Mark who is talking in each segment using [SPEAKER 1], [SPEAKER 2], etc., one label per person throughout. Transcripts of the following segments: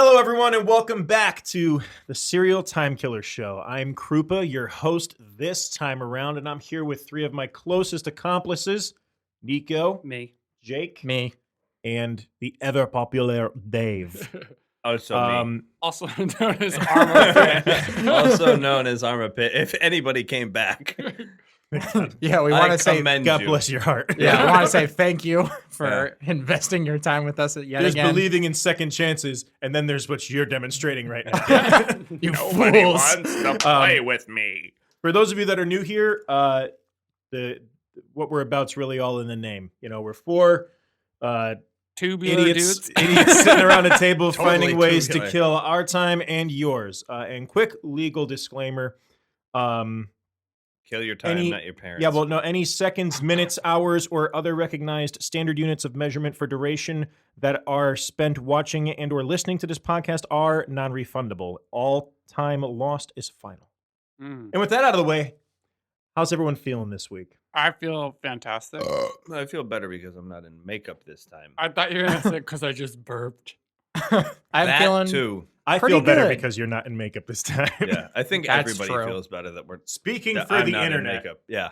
[SPEAKER 1] Hello, everyone, and welcome back to the Serial Time Killer Show. I'm Krupa, your host this time around, and I'm here with three of my closest accomplices, Niko,
[SPEAKER 2] Me,
[SPEAKER 1] Jake,
[SPEAKER 3] Me.
[SPEAKER 1] and the ever-popular Dave.
[SPEAKER 4] Also me.
[SPEAKER 2] also known as Armor Pit.
[SPEAKER 4] Also known as Armor Pit. If anybody came back,
[SPEAKER 3] Yeah, we
[SPEAKER 4] I
[SPEAKER 3] want to say
[SPEAKER 4] commend
[SPEAKER 1] God
[SPEAKER 4] you.
[SPEAKER 1] bless your heart.
[SPEAKER 3] yeah, we want to say thank you for investing your time with us yet
[SPEAKER 1] There's
[SPEAKER 3] again.
[SPEAKER 1] believing in second chances, and then there's what you're demonstrating right now.
[SPEAKER 3] You
[SPEAKER 4] Nobody
[SPEAKER 3] fools.
[SPEAKER 4] wants to play with me.
[SPEAKER 1] For those of you that are new here, what we're about's really all in the name. You know, we're four
[SPEAKER 2] Tubular
[SPEAKER 1] idiots
[SPEAKER 2] dudes.
[SPEAKER 1] sitting around a table
[SPEAKER 4] Totally
[SPEAKER 1] finding ways to
[SPEAKER 4] tubular.
[SPEAKER 1] kill our time and yours. And quick legal disclaimer.
[SPEAKER 4] Kill your time,
[SPEAKER 1] Any-
[SPEAKER 4] not your parents.
[SPEAKER 1] Yeah, well, no, any seconds, minutes, hours, or other recognized standard units of measurement for duration that are spent watching and or listening to this podcast are non-refundable. All time lost is final.
[SPEAKER 2] Mm.
[SPEAKER 1] And with that out of the way, how's everyone feeling this week?
[SPEAKER 2] I feel fantastic.
[SPEAKER 4] I feel better because I'm not in makeup this time.
[SPEAKER 2] I thought you were going to say because I just burped.
[SPEAKER 3] I'm
[SPEAKER 4] that
[SPEAKER 3] feeling
[SPEAKER 4] too.
[SPEAKER 1] I
[SPEAKER 3] Pretty
[SPEAKER 1] feel better
[SPEAKER 3] good.
[SPEAKER 1] because you're not in makeup this time.
[SPEAKER 4] Yeah, I think
[SPEAKER 3] That's
[SPEAKER 4] everybody
[SPEAKER 3] true.
[SPEAKER 4] feels better that we're
[SPEAKER 1] Speaking
[SPEAKER 4] that
[SPEAKER 1] for
[SPEAKER 4] I'm
[SPEAKER 1] the
[SPEAKER 4] not in
[SPEAKER 1] internet.
[SPEAKER 4] makeup. Yeah.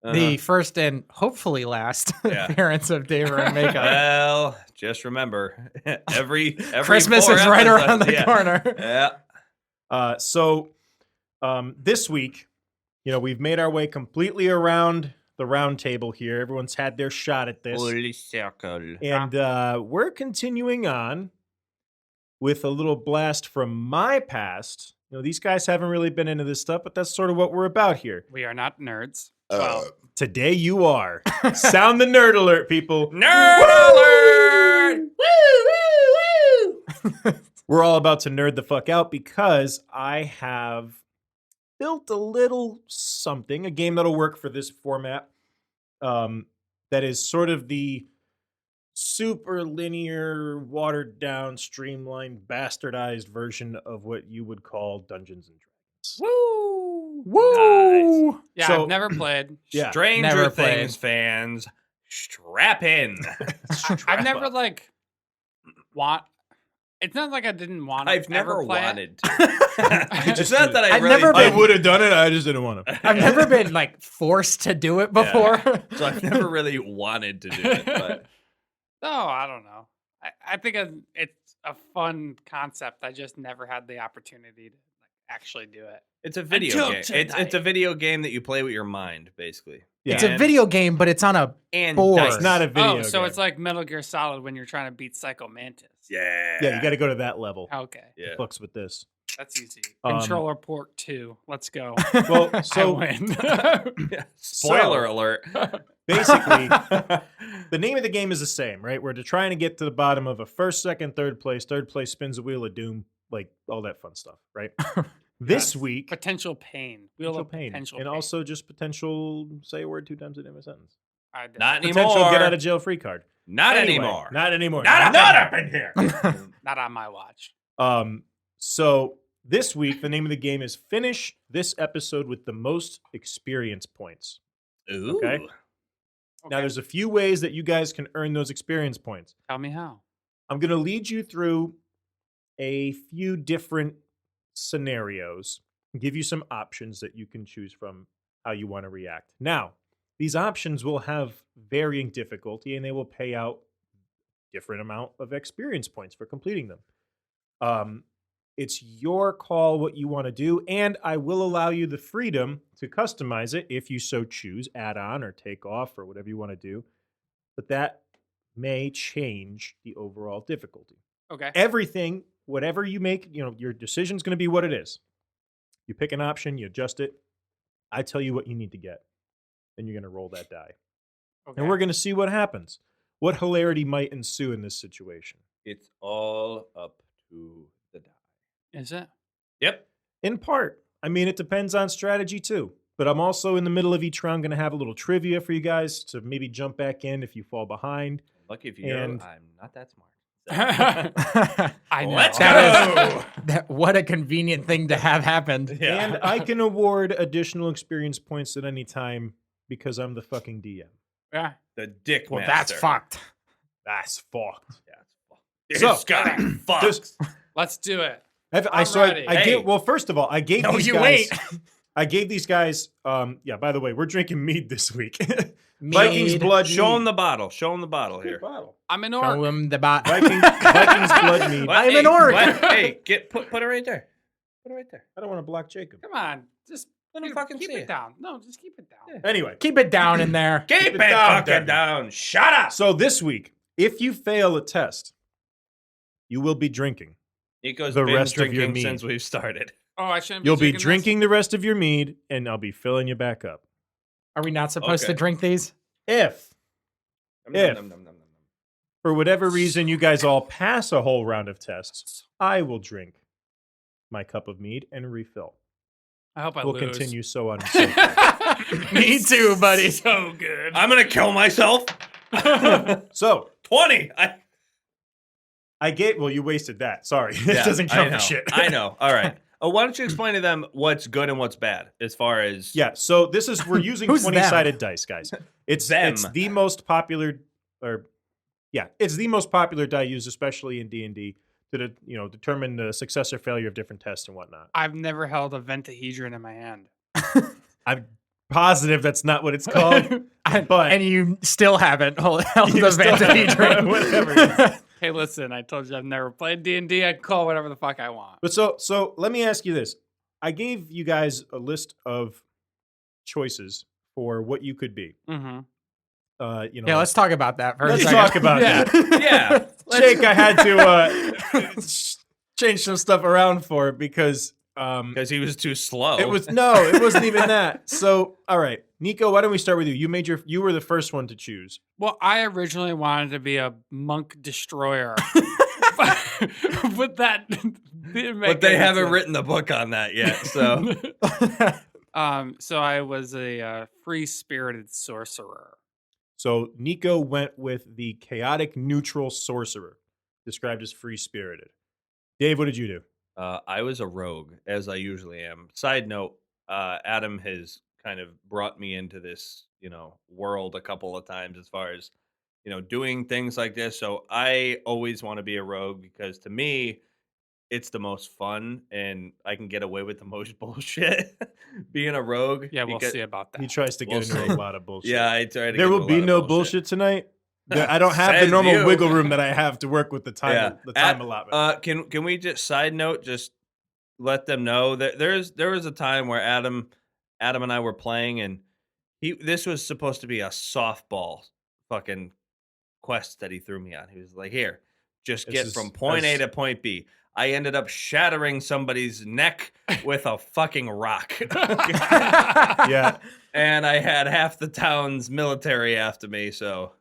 [SPEAKER 3] the first and hopefully last
[SPEAKER 4] Yeah.
[SPEAKER 3] appearance of Dave in makeup.
[SPEAKER 4] Well, just remember, every
[SPEAKER 3] Christmas
[SPEAKER 4] 4
[SPEAKER 3] is right
[SPEAKER 4] episodes-
[SPEAKER 3] around the
[SPEAKER 4] yeah.
[SPEAKER 3] corner.
[SPEAKER 4] Yeah.
[SPEAKER 1] So this week, you know, we've made our way completely around the round table here. Everyone's had their shot at this.
[SPEAKER 4] Holy circle.
[SPEAKER 1] And we're continuing on with a little blast from my past. You know, these guys haven't really been into this stuff, but that's sort of what we're about here.
[SPEAKER 2] We are not nerds.
[SPEAKER 1] Today you are. Sound the nerd alert, people.
[SPEAKER 4] Nerd alert!
[SPEAKER 1] We're all about to nerd the fuck out because I have built a little something, a game that'll work for this format, that is sort of the super linear, watered down, streamlined, bastardized version of what you would call Dungeons and Dragons.
[SPEAKER 2] Woo!
[SPEAKER 3] Woo!
[SPEAKER 2] Yeah,
[SPEAKER 1] So-
[SPEAKER 2] I've never played.
[SPEAKER 1] Yeah.
[SPEAKER 4] Stranger
[SPEAKER 3] Never
[SPEAKER 4] Things
[SPEAKER 3] played.
[SPEAKER 4] fans, strap in.
[SPEAKER 2] I've never want. It's not like I didn't want to.
[SPEAKER 4] I've never
[SPEAKER 2] play it.
[SPEAKER 4] wanted to. It's not that I
[SPEAKER 3] I've
[SPEAKER 4] really
[SPEAKER 3] never
[SPEAKER 1] I
[SPEAKER 3] been-
[SPEAKER 1] would have done it, I just didn't want to.
[SPEAKER 3] I've never been like forced to do it before.
[SPEAKER 4] So I've never really wanted to do it, but
[SPEAKER 2] No, I don't know. I think it's a fun concept. I just never had the opportunity to actually do it.
[SPEAKER 4] it's a video
[SPEAKER 2] Until
[SPEAKER 4] game.
[SPEAKER 2] tonight.
[SPEAKER 4] It's a video game that you play with your mind, basically.
[SPEAKER 3] It's a
[SPEAKER 4] And-
[SPEAKER 3] video game, but it's on a
[SPEAKER 4] and
[SPEAKER 3] board.
[SPEAKER 4] dice.
[SPEAKER 1] It's not a video
[SPEAKER 2] so
[SPEAKER 1] game.
[SPEAKER 2] it's like Metal Gear Solid when you're trying to beat Psycho Mantis.
[SPEAKER 4] Yeah.
[SPEAKER 1] Yeah, you got to go to that level.
[SPEAKER 2] Okay,
[SPEAKER 4] Yeah.
[SPEAKER 1] Fucks with this.
[SPEAKER 2] that's easy.
[SPEAKER 1] Um,
[SPEAKER 2] Controller port 2. Let's go.
[SPEAKER 1] Well,
[SPEAKER 2] I
[SPEAKER 1] so
[SPEAKER 2] win.
[SPEAKER 4] Yeah. Spoiler alert.
[SPEAKER 1] basically, the name of the game is the same, right? We're trying to get to the bottom of a first, second, third place. Third place spins a wheel of doom, like all that fun stuff, right? This week,
[SPEAKER 2] Potential pain. Wheel
[SPEAKER 1] potential
[SPEAKER 2] of
[SPEAKER 1] pain,
[SPEAKER 2] potential
[SPEAKER 1] and
[SPEAKER 2] pain.
[SPEAKER 1] also just potential say a word 2 times in a sentence.
[SPEAKER 2] I did.
[SPEAKER 4] Not
[SPEAKER 1] Potential
[SPEAKER 4] anymore.
[SPEAKER 1] get out of jail free card.
[SPEAKER 4] Not
[SPEAKER 1] Anyway,
[SPEAKER 4] anymore.
[SPEAKER 1] Not anymore.
[SPEAKER 4] Not
[SPEAKER 1] up in here.
[SPEAKER 2] Not on my watch.
[SPEAKER 1] So this week, the name of the game is finish this episode with the most experience points.
[SPEAKER 4] Ooh.
[SPEAKER 1] Okay. Now, there's a few ways that you guys can earn those experience points.
[SPEAKER 2] Tell me how.
[SPEAKER 1] I'm going to lead you through a few different scenarios, give you some options that you can choose from how you want to react. Now, these options will have varying difficulty and they will pay out different amount of experience points for completing them. It's your call what you want to do, and I will allow you the freedom to customize it if you so choose, add on or take off or whatever you want to do. But that may change the overall difficulty.
[SPEAKER 2] Okay.
[SPEAKER 1] Everything, whatever you make, you know, your decision's going to be what it is. You pick an option, you adjust it. I tell you what you need to get. Then you're going to roll that die.
[SPEAKER 2] Okay.
[SPEAKER 1] And we're going to see what happens. What hilarity might ensue in this situation.
[SPEAKER 4] It's all up to the die.
[SPEAKER 2] Is it?
[SPEAKER 4] Yep.
[SPEAKER 1] In part. I mean, it depends on strategy too. But I'm also in the middle of each round going to have a little trivia for you guys to maybe jump back in if you fall behind.
[SPEAKER 4] Lucky if you
[SPEAKER 1] And-
[SPEAKER 4] know, I'm not that smart.
[SPEAKER 2] I know.
[SPEAKER 4] Let's
[SPEAKER 3] That
[SPEAKER 4] go.
[SPEAKER 3] what a convenient thing to have happened.
[SPEAKER 4] Yeah.
[SPEAKER 1] And I can award additional experience points at any time because I'm the fucking DM.
[SPEAKER 2] Yeah.
[SPEAKER 4] The dick
[SPEAKER 3] Well,
[SPEAKER 4] master.
[SPEAKER 3] that's fucked.
[SPEAKER 1] That's fucked.
[SPEAKER 4] Yeah, it's fucked.
[SPEAKER 1] So,
[SPEAKER 4] This guy fucks.
[SPEAKER 1] just-
[SPEAKER 2] Let's do it.
[SPEAKER 1] I
[SPEAKER 2] ready.
[SPEAKER 1] gave. Well, first of all, I gave
[SPEAKER 3] No,
[SPEAKER 1] these
[SPEAKER 3] you
[SPEAKER 1] guys.
[SPEAKER 3] wait.
[SPEAKER 1] I gave these guys. Yeah. By the way, we're drinking mead this week. Vikings
[SPEAKER 3] Mead.
[SPEAKER 1] blood.
[SPEAKER 4] Show him
[SPEAKER 1] mead.
[SPEAKER 4] the bottle. Show him the bottle here.
[SPEAKER 1] Bottle.
[SPEAKER 2] I'm an
[SPEAKER 3] Show
[SPEAKER 2] orc.
[SPEAKER 3] him the bot.
[SPEAKER 1] Vikings blood mead.
[SPEAKER 4] What?
[SPEAKER 3] I'm
[SPEAKER 4] Hey,
[SPEAKER 3] an orc.
[SPEAKER 4] what? Hey, put it right there. Put it right there.
[SPEAKER 1] I don't want to block Jacob.
[SPEAKER 2] Come on, just
[SPEAKER 4] Let him
[SPEAKER 2] keep,
[SPEAKER 4] fucking
[SPEAKER 2] keep
[SPEAKER 4] see
[SPEAKER 2] it
[SPEAKER 4] it.
[SPEAKER 2] down. No, just keep it down.
[SPEAKER 4] Yeah.
[SPEAKER 1] Anyway,
[SPEAKER 3] Keep it down in there.
[SPEAKER 4] Keep
[SPEAKER 1] it
[SPEAKER 4] it
[SPEAKER 1] down,
[SPEAKER 4] fucking down. Shut up.
[SPEAKER 1] so this week, if you fail a test, you will be drinking.
[SPEAKER 4] Nico's
[SPEAKER 1] The
[SPEAKER 4] been
[SPEAKER 1] rest of your
[SPEAKER 4] drinking
[SPEAKER 1] mead.
[SPEAKER 4] since we've started.
[SPEAKER 2] Oh, I shouldn't.
[SPEAKER 1] You'll be
[SPEAKER 2] this?
[SPEAKER 1] drinking the rest of your mead, and I'll be filling you back up.
[SPEAKER 3] Are we not supposed to
[SPEAKER 4] Okay.
[SPEAKER 3] drink these?
[SPEAKER 1] If, If.
[SPEAKER 4] Nom, nom, nom, nom, nom.
[SPEAKER 1] for whatever reason, you guys all pass a whole round of tests, I will drink my cup of mead and refill.
[SPEAKER 2] I hope I
[SPEAKER 1] We'll
[SPEAKER 2] lose.
[SPEAKER 1] continue so on and so forth.
[SPEAKER 3] Me too, buddy.
[SPEAKER 2] So good.
[SPEAKER 4] I'm gonna kill myself.
[SPEAKER 1] So
[SPEAKER 4] 20.
[SPEAKER 1] I gave. Well, you wasted that. Sorry,
[SPEAKER 4] Yeah,
[SPEAKER 1] it doesn't
[SPEAKER 4] I
[SPEAKER 1] count
[SPEAKER 4] know.
[SPEAKER 1] for shit.
[SPEAKER 4] I know. All right. Why don't you explain to them what's good and what's bad as far as
[SPEAKER 1] Yeah. So this is we're using
[SPEAKER 3] Who's them?
[SPEAKER 1] 20-sided dice, guys. It's
[SPEAKER 4] Them.
[SPEAKER 1] It's the most popular, it's the most popular die used, especially in D&D, to determine the success or failure of different tests and whatnot.
[SPEAKER 2] I've never held a pentahedron in my hand.
[SPEAKER 1] I'm positive that's not what it's called. But-
[SPEAKER 3] and you still haven't held
[SPEAKER 1] You
[SPEAKER 3] the
[SPEAKER 1] still
[SPEAKER 3] Vantage
[SPEAKER 1] haven't.
[SPEAKER 3] ring.
[SPEAKER 1] Whatever.
[SPEAKER 2] Hey, listen, I told you I've never played D&D. I can call whatever the fuck I want.
[SPEAKER 1] But so let me ask you this. I gave you guys a list of choices for what you could be.
[SPEAKER 2] Mm-hmm.
[SPEAKER 3] Yeah, let's talk about that for a
[SPEAKER 1] Let's
[SPEAKER 3] second.
[SPEAKER 1] talk about that.
[SPEAKER 4] Yeah.
[SPEAKER 1] Jake, I had to change some stuff around for it because
[SPEAKER 4] Because he was too slow.
[SPEAKER 1] it wasn't even that. So, all right, Niko, why don't we start with you? You were the first one to choose.
[SPEAKER 2] Well, I originally wanted to be a monk destroyer. But that didn't make
[SPEAKER 4] But they
[SPEAKER 2] any
[SPEAKER 4] haven't
[SPEAKER 2] sense.
[SPEAKER 4] written the book on that yet. So
[SPEAKER 2] So I was a free-spirited sorcerer.
[SPEAKER 1] So Niko went with the chaotic neutral sorcerer, described as free spirited. Dave, what did you do?
[SPEAKER 4] I was a rogue, as I usually am. Side note, Adam has kind of brought me into this, world a couple of times as far as, doing things like this. So I always want to be a rogue because to me, it's the most fun and I can get away with the most bullshit being a rogue.
[SPEAKER 2] Yeah, we'll
[SPEAKER 4] because-
[SPEAKER 2] see about that.
[SPEAKER 1] He tries to get
[SPEAKER 4] We'll
[SPEAKER 1] into
[SPEAKER 4] see.
[SPEAKER 1] a lot of bullshit.
[SPEAKER 4] Yeah, I try to
[SPEAKER 1] There
[SPEAKER 4] get
[SPEAKER 1] will
[SPEAKER 4] into a
[SPEAKER 1] be
[SPEAKER 4] lot of
[SPEAKER 1] no bullshit tonight. I don't have the
[SPEAKER 4] Says
[SPEAKER 1] normal
[SPEAKER 4] you.
[SPEAKER 1] wiggle room that I have to work with the time
[SPEAKER 4] Yeah.
[SPEAKER 1] the time allotment.
[SPEAKER 4] Can we just side note just let them know that there was a time where Adam and I were playing and this was supposed to be a softball fucking quest that he threw me on. He was like, "Here, just
[SPEAKER 1] This
[SPEAKER 4] get
[SPEAKER 1] is-
[SPEAKER 4] from point A to point B." I ended up shattering somebody's neck with a fucking rock.
[SPEAKER 1] Yeah,
[SPEAKER 4] And I had half the town's military after me, so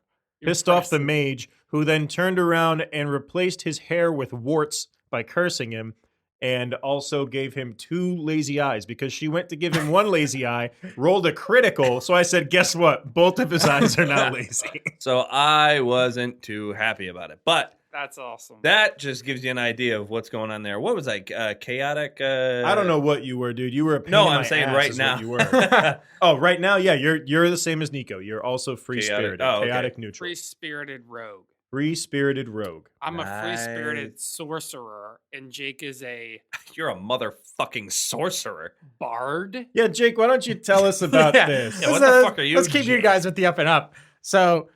[SPEAKER 1] pissed off the mage, who then turned around and replaced his hair with warts by cursing him, and also gave him 2 lazy eyes because she went to give him 1 lazy eye, rolled a critical. So I said, guess what? Both of his eyes are now lazy.
[SPEAKER 4] so I wasn't too happy about it. But
[SPEAKER 2] That's awesome.
[SPEAKER 4] that just gives you an idea of what's going on there. What was I? Chaotic?
[SPEAKER 1] I don't know what you were, dude. You were a pain
[SPEAKER 4] No,
[SPEAKER 1] in
[SPEAKER 4] I'm
[SPEAKER 1] my
[SPEAKER 4] saying
[SPEAKER 1] ass
[SPEAKER 4] right
[SPEAKER 1] is
[SPEAKER 4] now.
[SPEAKER 1] what you were. Oh, right now, yeah, you're the same as Niko. You're also free spirited,
[SPEAKER 4] Oh, okay.
[SPEAKER 1] chaotic neutral,
[SPEAKER 2] Free-spirited rogue.
[SPEAKER 1] free spirited rogue.
[SPEAKER 2] I'm a free-spirited
[SPEAKER 4] Nice.
[SPEAKER 2] sorcerer, and Jake is a
[SPEAKER 4] You're a motherfucking sorcerer.
[SPEAKER 2] bard.
[SPEAKER 1] Yeah, Jake, why don't you tell us about
[SPEAKER 3] Yeah.
[SPEAKER 1] this?
[SPEAKER 4] Yeah, what the fuck are you,
[SPEAKER 3] Let's keep you
[SPEAKER 4] Jake?
[SPEAKER 3] guys with the up and up. So,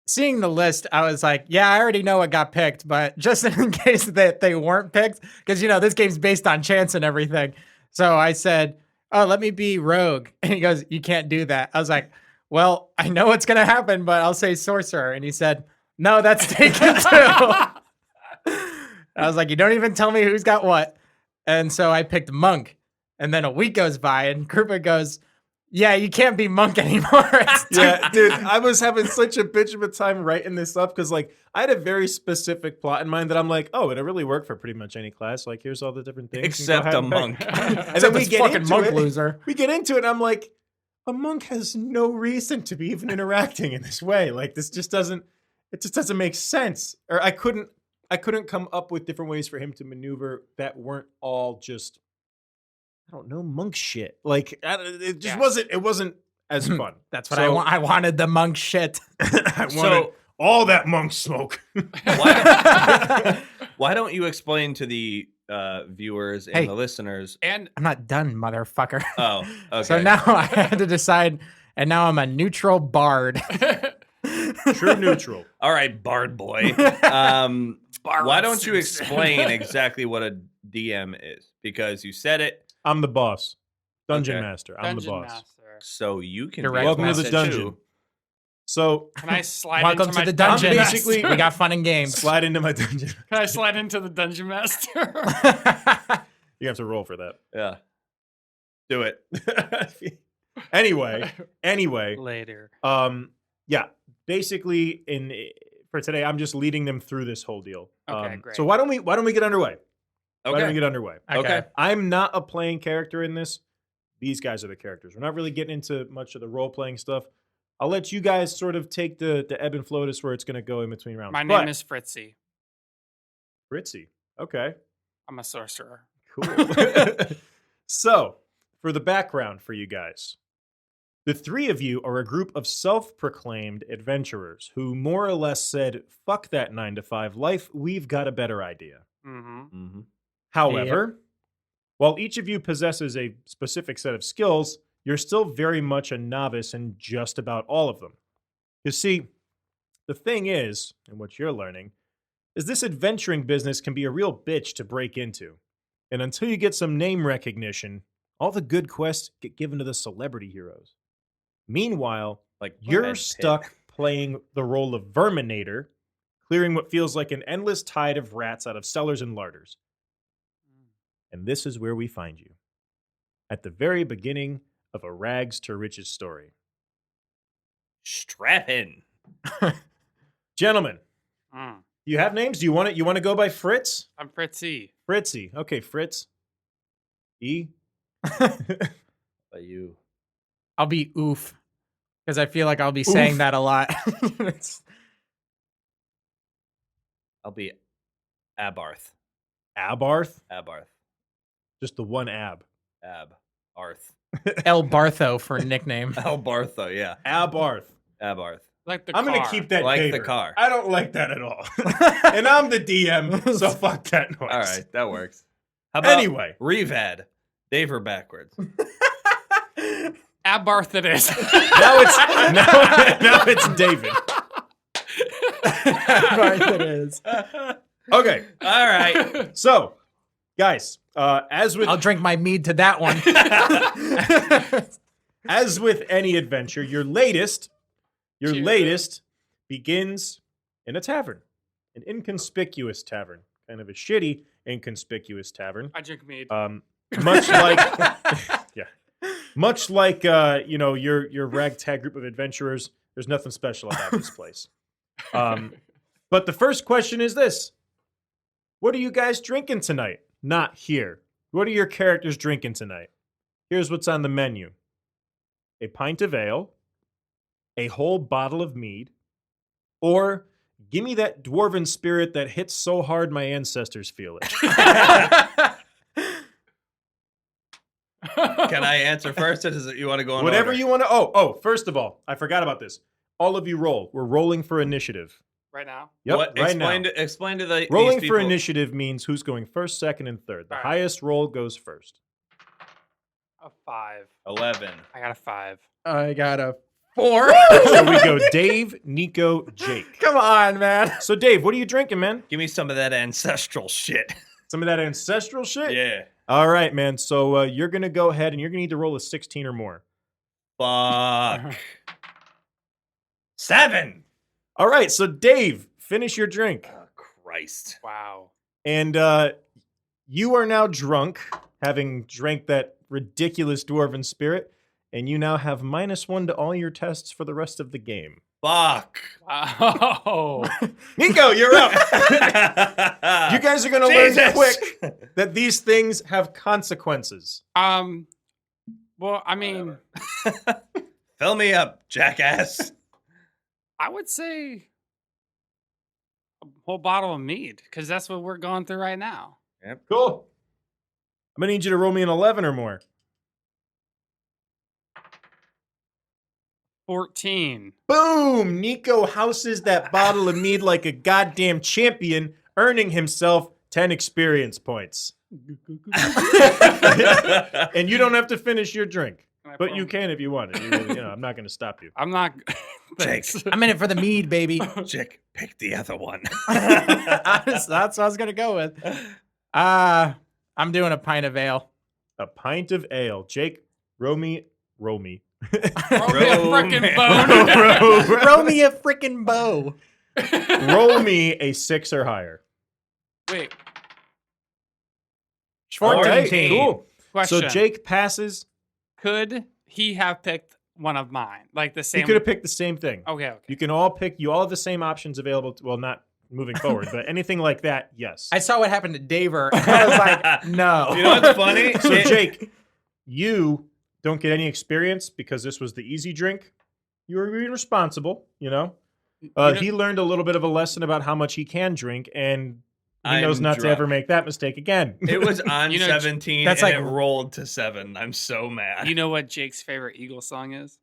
[SPEAKER 3] seeing the list, I was like, yeah, I already know what got picked, but just in case that they weren't picked, because, this game's based on chance and everything. So I said, oh, let me be rogue. And he goes, you can't do that. I was like, well, I know what's going to happen, but I'll say sorcerer. And he said, no, that's taken too. I was like, you don't even tell me who's got what. And so I picked monk. And then a week goes by and Krupa goes, yeah, you can't be monk anymore. It's too-
[SPEAKER 1] Yeah, dude, I was having such a bitch of a time writing this up because, I had a very specific plot in mind that I'm like, oh, it'll really work for pretty much any class. Like, here's all the different things. and go
[SPEAKER 4] Except
[SPEAKER 1] ahead
[SPEAKER 4] a
[SPEAKER 1] and pick.
[SPEAKER 4] monk.
[SPEAKER 1] And
[SPEAKER 3] Except
[SPEAKER 1] then we
[SPEAKER 3] this
[SPEAKER 1] get
[SPEAKER 3] fucking
[SPEAKER 1] into
[SPEAKER 3] monk
[SPEAKER 1] it.
[SPEAKER 3] loser.
[SPEAKER 1] We get into it, and I'm like, a monk has no reason to be even interacting in this way. Like, this just doesn't make sense. Or I couldn't come up with different ways for him to maneuver that weren't all just, I don't know, monk shit. Like, it just
[SPEAKER 2] Yes.
[SPEAKER 1] wasn't as fun.
[SPEAKER 3] That's what I want. I wanted the monk shit.
[SPEAKER 1] I wanted
[SPEAKER 4] So
[SPEAKER 1] all that monk smoke.
[SPEAKER 4] Why don't you explain to the viewers and
[SPEAKER 3] Hey.
[SPEAKER 4] the listeners?
[SPEAKER 2] And
[SPEAKER 3] I'm not done, motherfucker.
[SPEAKER 4] Oh, okay.
[SPEAKER 3] So now I had to decide, and now I'm a neutral bard.
[SPEAKER 1] True neutral.
[SPEAKER 4] All right, Bard boy. Why don't you explain exactly what a DM is? Because you said it,
[SPEAKER 1] I'm the boss. Dungeon
[SPEAKER 4] Okay.
[SPEAKER 1] Master. I'm the
[SPEAKER 2] Dungeon
[SPEAKER 1] boss.
[SPEAKER 2] Master.
[SPEAKER 4] so you can
[SPEAKER 3] Direct
[SPEAKER 4] be
[SPEAKER 1] Welcome to the
[SPEAKER 3] message.
[SPEAKER 1] dungeon. So
[SPEAKER 2] Can I slide
[SPEAKER 3] Welcome
[SPEAKER 2] into
[SPEAKER 3] to
[SPEAKER 2] my
[SPEAKER 3] the dungeon.
[SPEAKER 1] I'm basically-
[SPEAKER 3] We got fun and games.
[SPEAKER 1] slide into my dungeon.
[SPEAKER 2] Can I slide into the dungeon master?
[SPEAKER 1] You have to roll for that.
[SPEAKER 4] Yeah. Do it.
[SPEAKER 1] anyway,
[SPEAKER 2] Later.
[SPEAKER 1] yeah. Basically, for today, I'm just leading them through this whole deal.
[SPEAKER 2] Okay, great.
[SPEAKER 1] So why don't we get underway? Why don't we
[SPEAKER 4] Okay.
[SPEAKER 1] get underway?
[SPEAKER 4] Okay.
[SPEAKER 1] I'm not a playing character in this. These guys are the characters. We're not really getting into much of the role playing stuff. I'll let you guys sort of take the ebb and flow to where it's going to go in between rounds.
[SPEAKER 2] My
[SPEAKER 1] But-
[SPEAKER 2] name is Fritzy.
[SPEAKER 1] Fritzy. Okay.
[SPEAKER 2] I'm a sorcerer.
[SPEAKER 1] Cool. So, for the background for you guys, the three of you are a group of self-proclaimed adventurers who more or less said, fuck that 9-to-5 life, we've got a better idea.
[SPEAKER 2] Mm-hmm.
[SPEAKER 4] Mm-hmm.
[SPEAKER 1] However, while each of you possesses a specific set of skills, you're still very much a novice in just about all of them. You see, the thing is, and what you're learning, is this adventuring business can be a real bitch to break into. And until you get some name recognition, all the good quests get given to the celebrity heroes. Meanwhile,
[SPEAKER 4] Like
[SPEAKER 1] you're
[SPEAKER 4] Brad Pitt.
[SPEAKER 1] stuck playing the role of Verminator, clearing what feels like an endless tide of rats out of cellars and larders. And this is where we find you. At the very beginning of a rags to riches story.
[SPEAKER 4] Strap in.
[SPEAKER 1] Gentlemen,
[SPEAKER 2] Mm.
[SPEAKER 1] do you have names? Do you want it? You want to go by Fritz?
[SPEAKER 2] I'm Fritzy.
[SPEAKER 1] Fritzy. Okay, Fritz. E.
[SPEAKER 4] But you.
[SPEAKER 3] I'll be oof. Because I feel like I'll be saying
[SPEAKER 1] Oof.
[SPEAKER 3] that a lot.
[SPEAKER 4] I'll be Abarth.
[SPEAKER 1] Abarth.
[SPEAKER 4] Abarth.
[SPEAKER 1] Just the one ab.
[SPEAKER 4] Arth.
[SPEAKER 3] El Bartho for nickname.
[SPEAKER 4] Albartho, yeah.
[SPEAKER 1] Abarth.
[SPEAKER 4] Abarth.
[SPEAKER 2] Like the
[SPEAKER 1] I'm
[SPEAKER 2] car.
[SPEAKER 1] going to keep that
[SPEAKER 4] Like the
[SPEAKER 1] Daver.
[SPEAKER 4] car.
[SPEAKER 1] I don't like that at all. And I'm the DM, so fuck that noise.
[SPEAKER 4] All right, that works. How about
[SPEAKER 1] Anyway.
[SPEAKER 4] Revad? Daver backwards.
[SPEAKER 2] Abarth it is.
[SPEAKER 1] Now it's David.
[SPEAKER 3] Right, it is.
[SPEAKER 1] Okay,
[SPEAKER 4] All right.
[SPEAKER 1] so guys, as with
[SPEAKER 3] I'll drink my mead to that one.
[SPEAKER 1] as with any adventure, your latest
[SPEAKER 2] Cheers.
[SPEAKER 1] begins in a tavern, an inconspicuous tavern, kind of a shitty inconspicuous tavern.
[SPEAKER 2] I drink mead.
[SPEAKER 1] Much like much like your ragtag group of adventurers. There's nothing special about this place. But the first question is this: what are you guys drinking tonight? Not here. What are your characters drinking tonight? Here's what's on the menu: a pint of ale, a whole bottle of mead, or give me that dwarven spirit that hits so hard my ancestors feel it.
[SPEAKER 4] Can I answer first, or does it, you want to go on?
[SPEAKER 1] Whatever
[SPEAKER 4] order?
[SPEAKER 1] you want to. Oh, first of all, I forgot about this. All of you roll. We're rolling for initiative.
[SPEAKER 2] Right now?
[SPEAKER 1] Yep,
[SPEAKER 4] What,
[SPEAKER 1] right now.
[SPEAKER 4] explain to the
[SPEAKER 1] Rolling
[SPEAKER 4] these
[SPEAKER 1] for
[SPEAKER 4] people-
[SPEAKER 1] initiative means who's going first, second, and third. The
[SPEAKER 2] All right.
[SPEAKER 1] highest roll goes first.
[SPEAKER 2] A 5.
[SPEAKER 4] 11.
[SPEAKER 2] I got a 5.
[SPEAKER 3] I got a 4.
[SPEAKER 1] So we go Dave, Niko, Jake.
[SPEAKER 3] Come on, man.
[SPEAKER 1] So Dave, what are you drinking, man?
[SPEAKER 4] Give me some of that ancestral shit.
[SPEAKER 1] Some of that ancestral shit?
[SPEAKER 4] Yeah.
[SPEAKER 1] All right, man. So you're going to go ahead and you're going to need to roll a 16 or more.
[SPEAKER 4] Fuck. 7.
[SPEAKER 1] All right, so Dave, finish your drink.
[SPEAKER 4] Oh, Christ.
[SPEAKER 2] Wow.
[SPEAKER 1] And you are now drunk, having drank that ridiculous dwarven spirit, and you now have -1 to all your tests for the rest of the game.
[SPEAKER 4] Fuck.
[SPEAKER 2] Wow.
[SPEAKER 1] Niko, you're up.
[SPEAKER 4] You
[SPEAKER 1] You guys are going to learn quick that these things have consequences.
[SPEAKER 2] Well, I mean,
[SPEAKER 4] Fill me up, jackass.
[SPEAKER 2] I would say a whole bottle of mead because that's what we're going through right now.
[SPEAKER 1] Cool. I'm going to need you to roll me an 11 or more.
[SPEAKER 2] 14.
[SPEAKER 1] Boom! Niko houses that bottle of mead like a goddamn champion, earning himself 10 experience points. And you don't have to finish your drink, but you can if you want it. I'm not going to stop you.
[SPEAKER 2] I'm not.
[SPEAKER 4] Jake,
[SPEAKER 3] I'm in it for the mead, baby.
[SPEAKER 4] Jake, pick the other one.
[SPEAKER 3] That's what I was gonna go with. I'm doing a pint of ale.
[SPEAKER 1] A pint of ale. Jake, row me.
[SPEAKER 2] Roll me a frickin' bone.
[SPEAKER 3] Throw me a freaking bow.
[SPEAKER 1] Roll me a 6 or higher.
[SPEAKER 2] Wait.
[SPEAKER 3] 14.
[SPEAKER 1] All right, cool.
[SPEAKER 2] Question.
[SPEAKER 1] So Jake passes.
[SPEAKER 2] Could he have picked one of mine? Like the
[SPEAKER 1] He
[SPEAKER 2] same.
[SPEAKER 1] could have picked the same thing.
[SPEAKER 2] Okay.
[SPEAKER 1] You can all pick. You all have the same options available. Well, not moving forward, but anything like that, yes.
[SPEAKER 3] I saw what happened to Daver. I was like, no.
[SPEAKER 4] You know what's funny?
[SPEAKER 1] So Jake, you don't get any experience because this was the easy drink. You were being responsible, He learned a little bit of a lesson about how much he can drink, and he knows
[SPEAKER 4] I'm
[SPEAKER 1] not to
[SPEAKER 4] drunk.
[SPEAKER 1] ever make that mistake again.
[SPEAKER 4] It was on
[SPEAKER 2] You know,
[SPEAKER 4] 17
[SPEAKER 3] that's
[SPEAKER 4] and
[SPEAKER 3] like-
[SPEAKER 4] it rolled to 7. I'm so mad.
[SPEAKER 2] You know what Jake's favorite Eagles song is?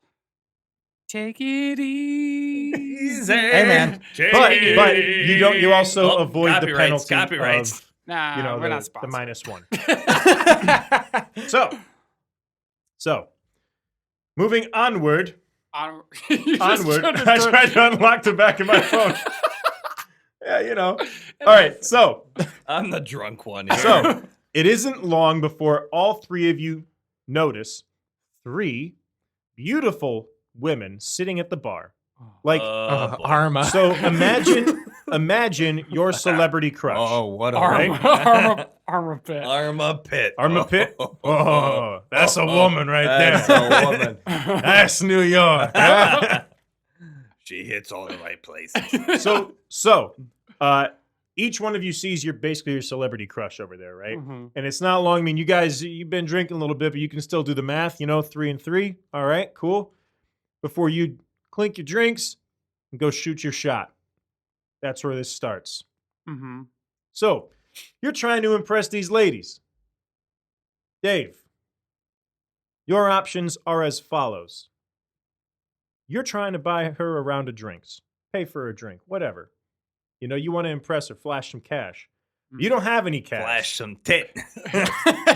[SPEAKER 2] Take it easy.
[SPEAKER 3] Hey, man.
[SPEAKER 1] but you don't. You also
[SPEAKER 4] Oh,
[SPEAKER 1] avoid the
[SPEAKER 4] copyrights,
[SPEAKER 1] penalty
[SPEAKER 4] copyrights.
[SPEAKER 1] of
[SPEAKER 2] Nah, we're not
[SPEAKER 1] the
[SPEAKER 2] sponsored.
[SPEAKER 1] -1. So moving onward.
[SPEAKER 2] You just
[SPEAKER 1] Onward.
[SPEAKER 2] shut it
[SPEAKER 1] I
[SPEAKER 2] down.
[SPEAKER 1] tried to unlock the back of my phone. Yeah, All right, so
[SPEAKER 4] I'm the drunk one here.
[SPEAKER 1] So it isn't long before all three of you notice 3 beautiful women sitting at the bar. Like,
[SPEAKER 4] boy.
[SPEAKER 3] Arma.
[SPEAKER 1] so imagine your celebrity crush.
[SPEAKER 4] Oh, what a
[SPEAKER 2] Armor pit.
[SPEAKER 4] Arma Pit.
[SPEAKER 1] Arma Pit? Oh, that's a woman right
[SPEAKER 4] That's
[SPEAKER 1] there.
[SPEAKER 4] a woman.
[SPEAKER 1] That's New York.
[SPEAKER 4] She hits all the right places.
[SPEAKER 1] So, each one of you sees basically your celebrity crush over there, right?
[SPEAKER 2] Mhm.
[SPEAKER 1] And it's not long. I mean, you guys, you've been drinking a little bit, but you can still do the math, 3 and 3. All right, cool. Before you clink your drinks and go shoot your shot. That's where this starts.
[SPEAKER 2] Mhm.
[SPEAKER 1] So, you're trying to impress these ladies. Dave, your options are as follows. You're trying to buy her a round of drinks, pay for a drink, whatever. You want to impress her, flash some cash. You don't have any cash.
[SPEAKER 4] Flash some tit.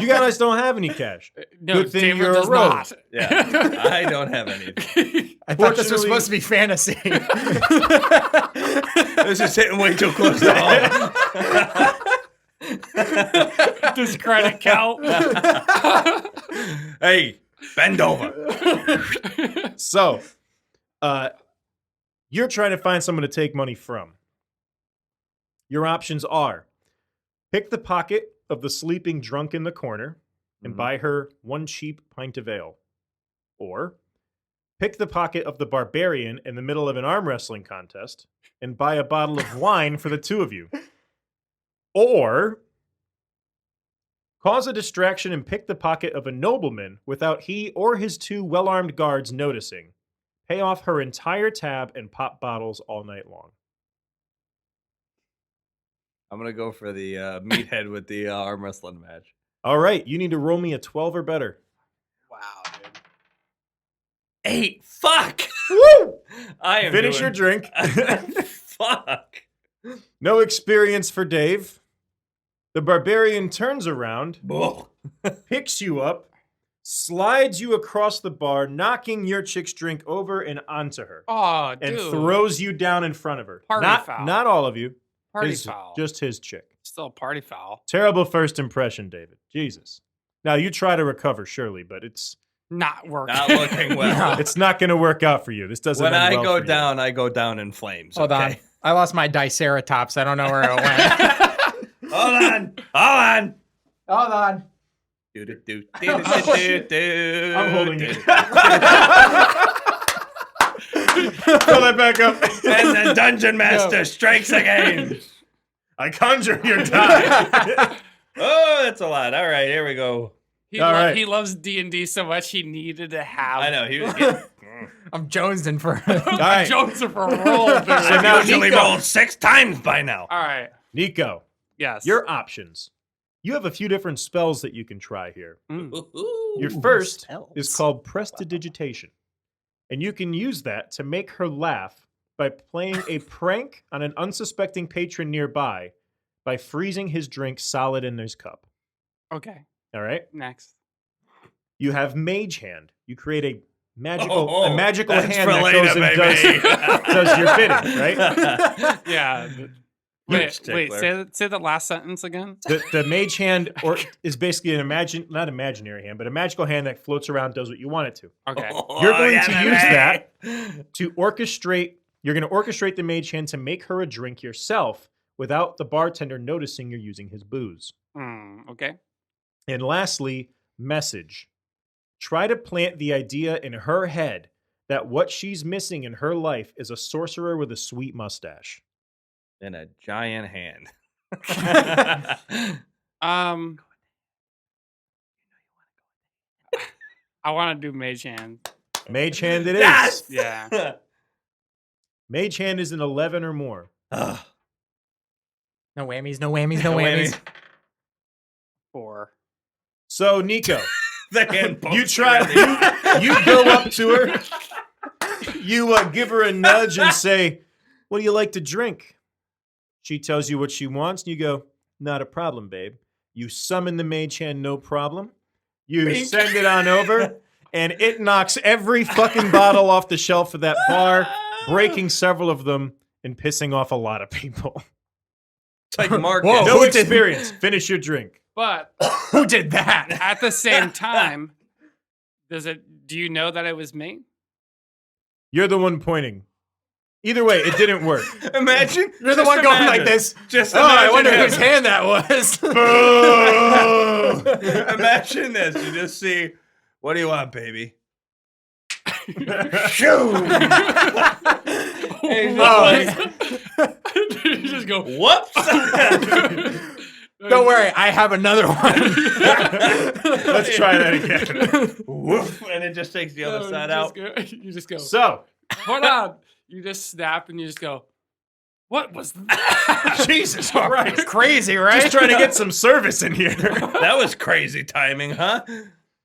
[SPEAKER 1] You guys don't have any cash.
[SPEAKER 2] No,
[SPEAKER 1] Good thing
[SPEAKER 2] Taylor
[SPEAKER 1] you're a
[SPEAKER 2] does
[SPEAKER 1] rogue.
[SPEAKER 2] not.
[SPEAKER 4] Yeah, I don't have anything.
[SPEAKER 3] I thought this was
[SPEAKER 1] Fortunately-
[SPEAKER 3] supposed to be fantasy.
[SPEAKER 4] This is hitting way too close to home.
[SPEAKER 2] Does credit count?
[SPEAKER 4] Hey, bend over.
[SPEAKER 1] So, you're trying to find someone to take money from. Your options are pick the pocket of the sleeping drunk in the corner and buy her 1 cheap pint of ale. Or pick the pocket of the barbarian in the middle of an arm wrestling contest and buy a bottle of wine for the 2 of you. Or cause a distraction and pick the pocket of a nobleman without he or his 2 well-armed guards noticing. Pay off her entire tab and pop bottles all night long.
[SPEAKER 4] I'm going to go for the meathead with the arm wrestling match.
[SPEAKER 1] All right, you need to roll me a 12 or better.
[SPEAKER 2] Wow, dude.
[SPEAKER 4] 8. Fuck.
[SPEAKER 1] Woo!
[SPEAKER 4] I am
[SPEAKER 1] Finish your
[SPEAKER 4] doing...
[SPEAKER 1] drink.
[SPEAKER 4] Fuck.
[SPEAKER 1] No experience for Dave. The barbarian turns around,
[SPEAKER 4] Ugh.
[SPEAKER 1] picks you up, slides you across the bar, knocking your chick's drink over and onto her,
[SPEAKER 2] Oh,
[SPEAKER 1] and
[SPEAKER 2] dude.
[SPEAKER 1] throws you down in front of her.
[SPEAKER 2] Party
[SPEAKER 1] not,
[SPEAKER 2] foul.
[SPEAKER 1] not all of you.
[SPEAKER 2] Party foul.
[SPEAKER 1] Just his chick.
[SPEAKER 2] Still a party foul.
[SPEAKER 1] Terrible first impression, David. Jesus. Now you try to recover, surely, but it's
[SPEAKER 2] Not working.
[SPEAKER 4] Not looking well.
[SPEAKER 1] it's not going to work out for you. This doesn't.
[SPEAKER 4] When
[SPEAKER 1] end
[SPEAKER 4] I
[SPEAKER 1] well
[SPEAKER 4] go
[SPEAKER 1] for you.
[SPEAKER 4] down, I go down in flames.
[SPEAKER 3] Hold
[SPEAKER 4] okay?
[SPEAKER 3] on. I lost my Diceratops. I don't know where it went.
[SPEAKER 4] Hold on. Hold on.
[SPEAKER 3] Hold on.
[SPEAKER 1] I'm holding it. Pull that back up.
[SPEAKER 4] And the dungeon master strikes again.
[SPEAKER 1] I conjure your die.
[SPEAKER 4] Oh, that's a lot. All right, here we go.
[SPEAKER 1] All right.
[SPEAKER 2] He loves D&D so much he needed to have.
[SPEAKER 4] I know he was getting.
[SPEAKER 3] I'm jonesing for
[SPEAKER 1] All right.
[SPEAKER 2] Joseph a roll, dude.
[SPEAKER 1] So
[SPEAKER 4] I've
[SPEAKER 1] now
[SPEAKER 4] usually
[SPEAKER 1] Niko.
[SPEAKER 4] rolled 6 times by now.
[SPEAKER 2] All right.
[SPEAKER 1] Niko,
[SPEAKER 2] Yes.
[SPEAKER 1] your options. You have a few different spells that you can try here.
[SPEAKER 2] Mm.
[SPEAKER 1] Your first is called Prestidigitation. And you can use that to make her laugh by playing a prank on an unsuspecting patron nearby by freezing his drink solid in his cup.
[SPEAKER 2] Okay.
[SPEAKER 1] All right?
[SPEAKER 2] Next.
[SPEAKER 1] You have Mage Hand. You create a magical
[SPEAKER 4] Oh,
[SPEAKER 1] magical
[SPEAKER 4] that's
[SPEAKER 1] hand
[SPEAKER 4] for
[SPEAKER 1] that
[SPEAKER 4] later,
[SPEAKER 1] goes and
[SPEAKER 4] baby.
[SPEAKER 1] does your bidding, right?
[SPEAKER 2] Yeah.
[SPEAKER 4] Rich
[SPEAKER 2] Wait.
[SPEAKER 4] tickler.
[SPEAKER 2] Say the last sentence again.
[SPEAKER 1] The Mage Hand is basically not imaginary hand, but a magical hand that floats around, does what you want it to.
[SPEAKER 2] Okay.
[SPEAKER 1] You're going to
[SPEAKER 4] baby.
[SPEAKER 1] use that to orchestrate. You're going to orchestrate the Mage Hand to make her a drink yourself without the bartender noticing you're using his booze.
[SPEAKER 2] Okay.
[SPEAKER 1] And lastly, message. Try to plant the idea in her head that what she's missing in her life is a sorcerer with a sweet mustache.
[SPEAKER 4] And a giant hand.
[SPEAKER 2] I want to do Mage Hand.
[SPEAKER 1] Mage Hand it is.
[SPEAKER 4] Yes!
[SPEAKER 2] Yeah.
[SPEAKER 1] Mage Hand is an 11 or more.
[SPEAKER 3] No whammies, no whammies, no whammies.
[SPEAKER 2] 4.
[SPEAKER 1] So, Niko,
[SPEAKER 4] The hand
[SPEAKER 1] you
[SPEAKER 4] pokes
[SPEAKER 1] try.
[SPEAKER 4] her in the-
[SPEAKER 1] You go up to her. You give her a nudge and say, "What do you like to drink?" She tells you what she wants, and you go, "Not a problem, babe." You summon the Mage Hand, no problem. You
[SPEAKER 4] Bink.
[SPEAKER 1] send it on over, and it knocks every fucking bottle off the shelf of that bar, breaking several of them and pissing off a lot of people.
[SPEAKER 4] It's like Marcus.
[SPEAKER 3] Whoa.
[SPEAKER 1] No
[SPEAKER 3] Who did-
[SPEAKER 1] experience. Finish your drink.
[SPEAKER 2] But
[SPEAKER 3] Who did that?
[SPEAKER 2] at the same time, do you know that it was me?
[SPEAKER 1] You're the one pointing. Either way, it didn't work.
[SPEAKER 4] Imagine.
[SPEAKER 3] You're the
[SPEAKER 4] just
[SPEAKER 3] one going
[SPEAKER 4] imagine.
[SPEAKER 3] like this.
[SPEAKER 4] Just
[SPEAKER 3] Oh, I
[SPEAKER 4] imagine
[SPEAKER 3] wonder
[SPEAKER 4] him.
[SPEAKER 3] whose hand that was.
[SPEAKER 4] Imagine this. You just see, what do you want, baby?
[SPEAKER 3] Shoo!
[SPEAKER 4] And
[SPEAKER 2] You just go.
[SPEAKER 4] whoops.
[SPEAKER 3] Don't worry, I have another one.
[SPEAKER 1] Let's try that again.
[SPEAKER 4] Woof, and it just takes the other side out.
[SPEAKER 2] You just go.
[SPEAKER 1] So,
[SPEAKER 2] Hold on. You just snap and you just go. What was that?
[SPEAKER 1] Jesus Christ.
[SPEAKER 3] Crazy, right?
[SPEAKER 1] Just trying to get some service in here.
[SPEAKER 4] That was crazy timing, huh?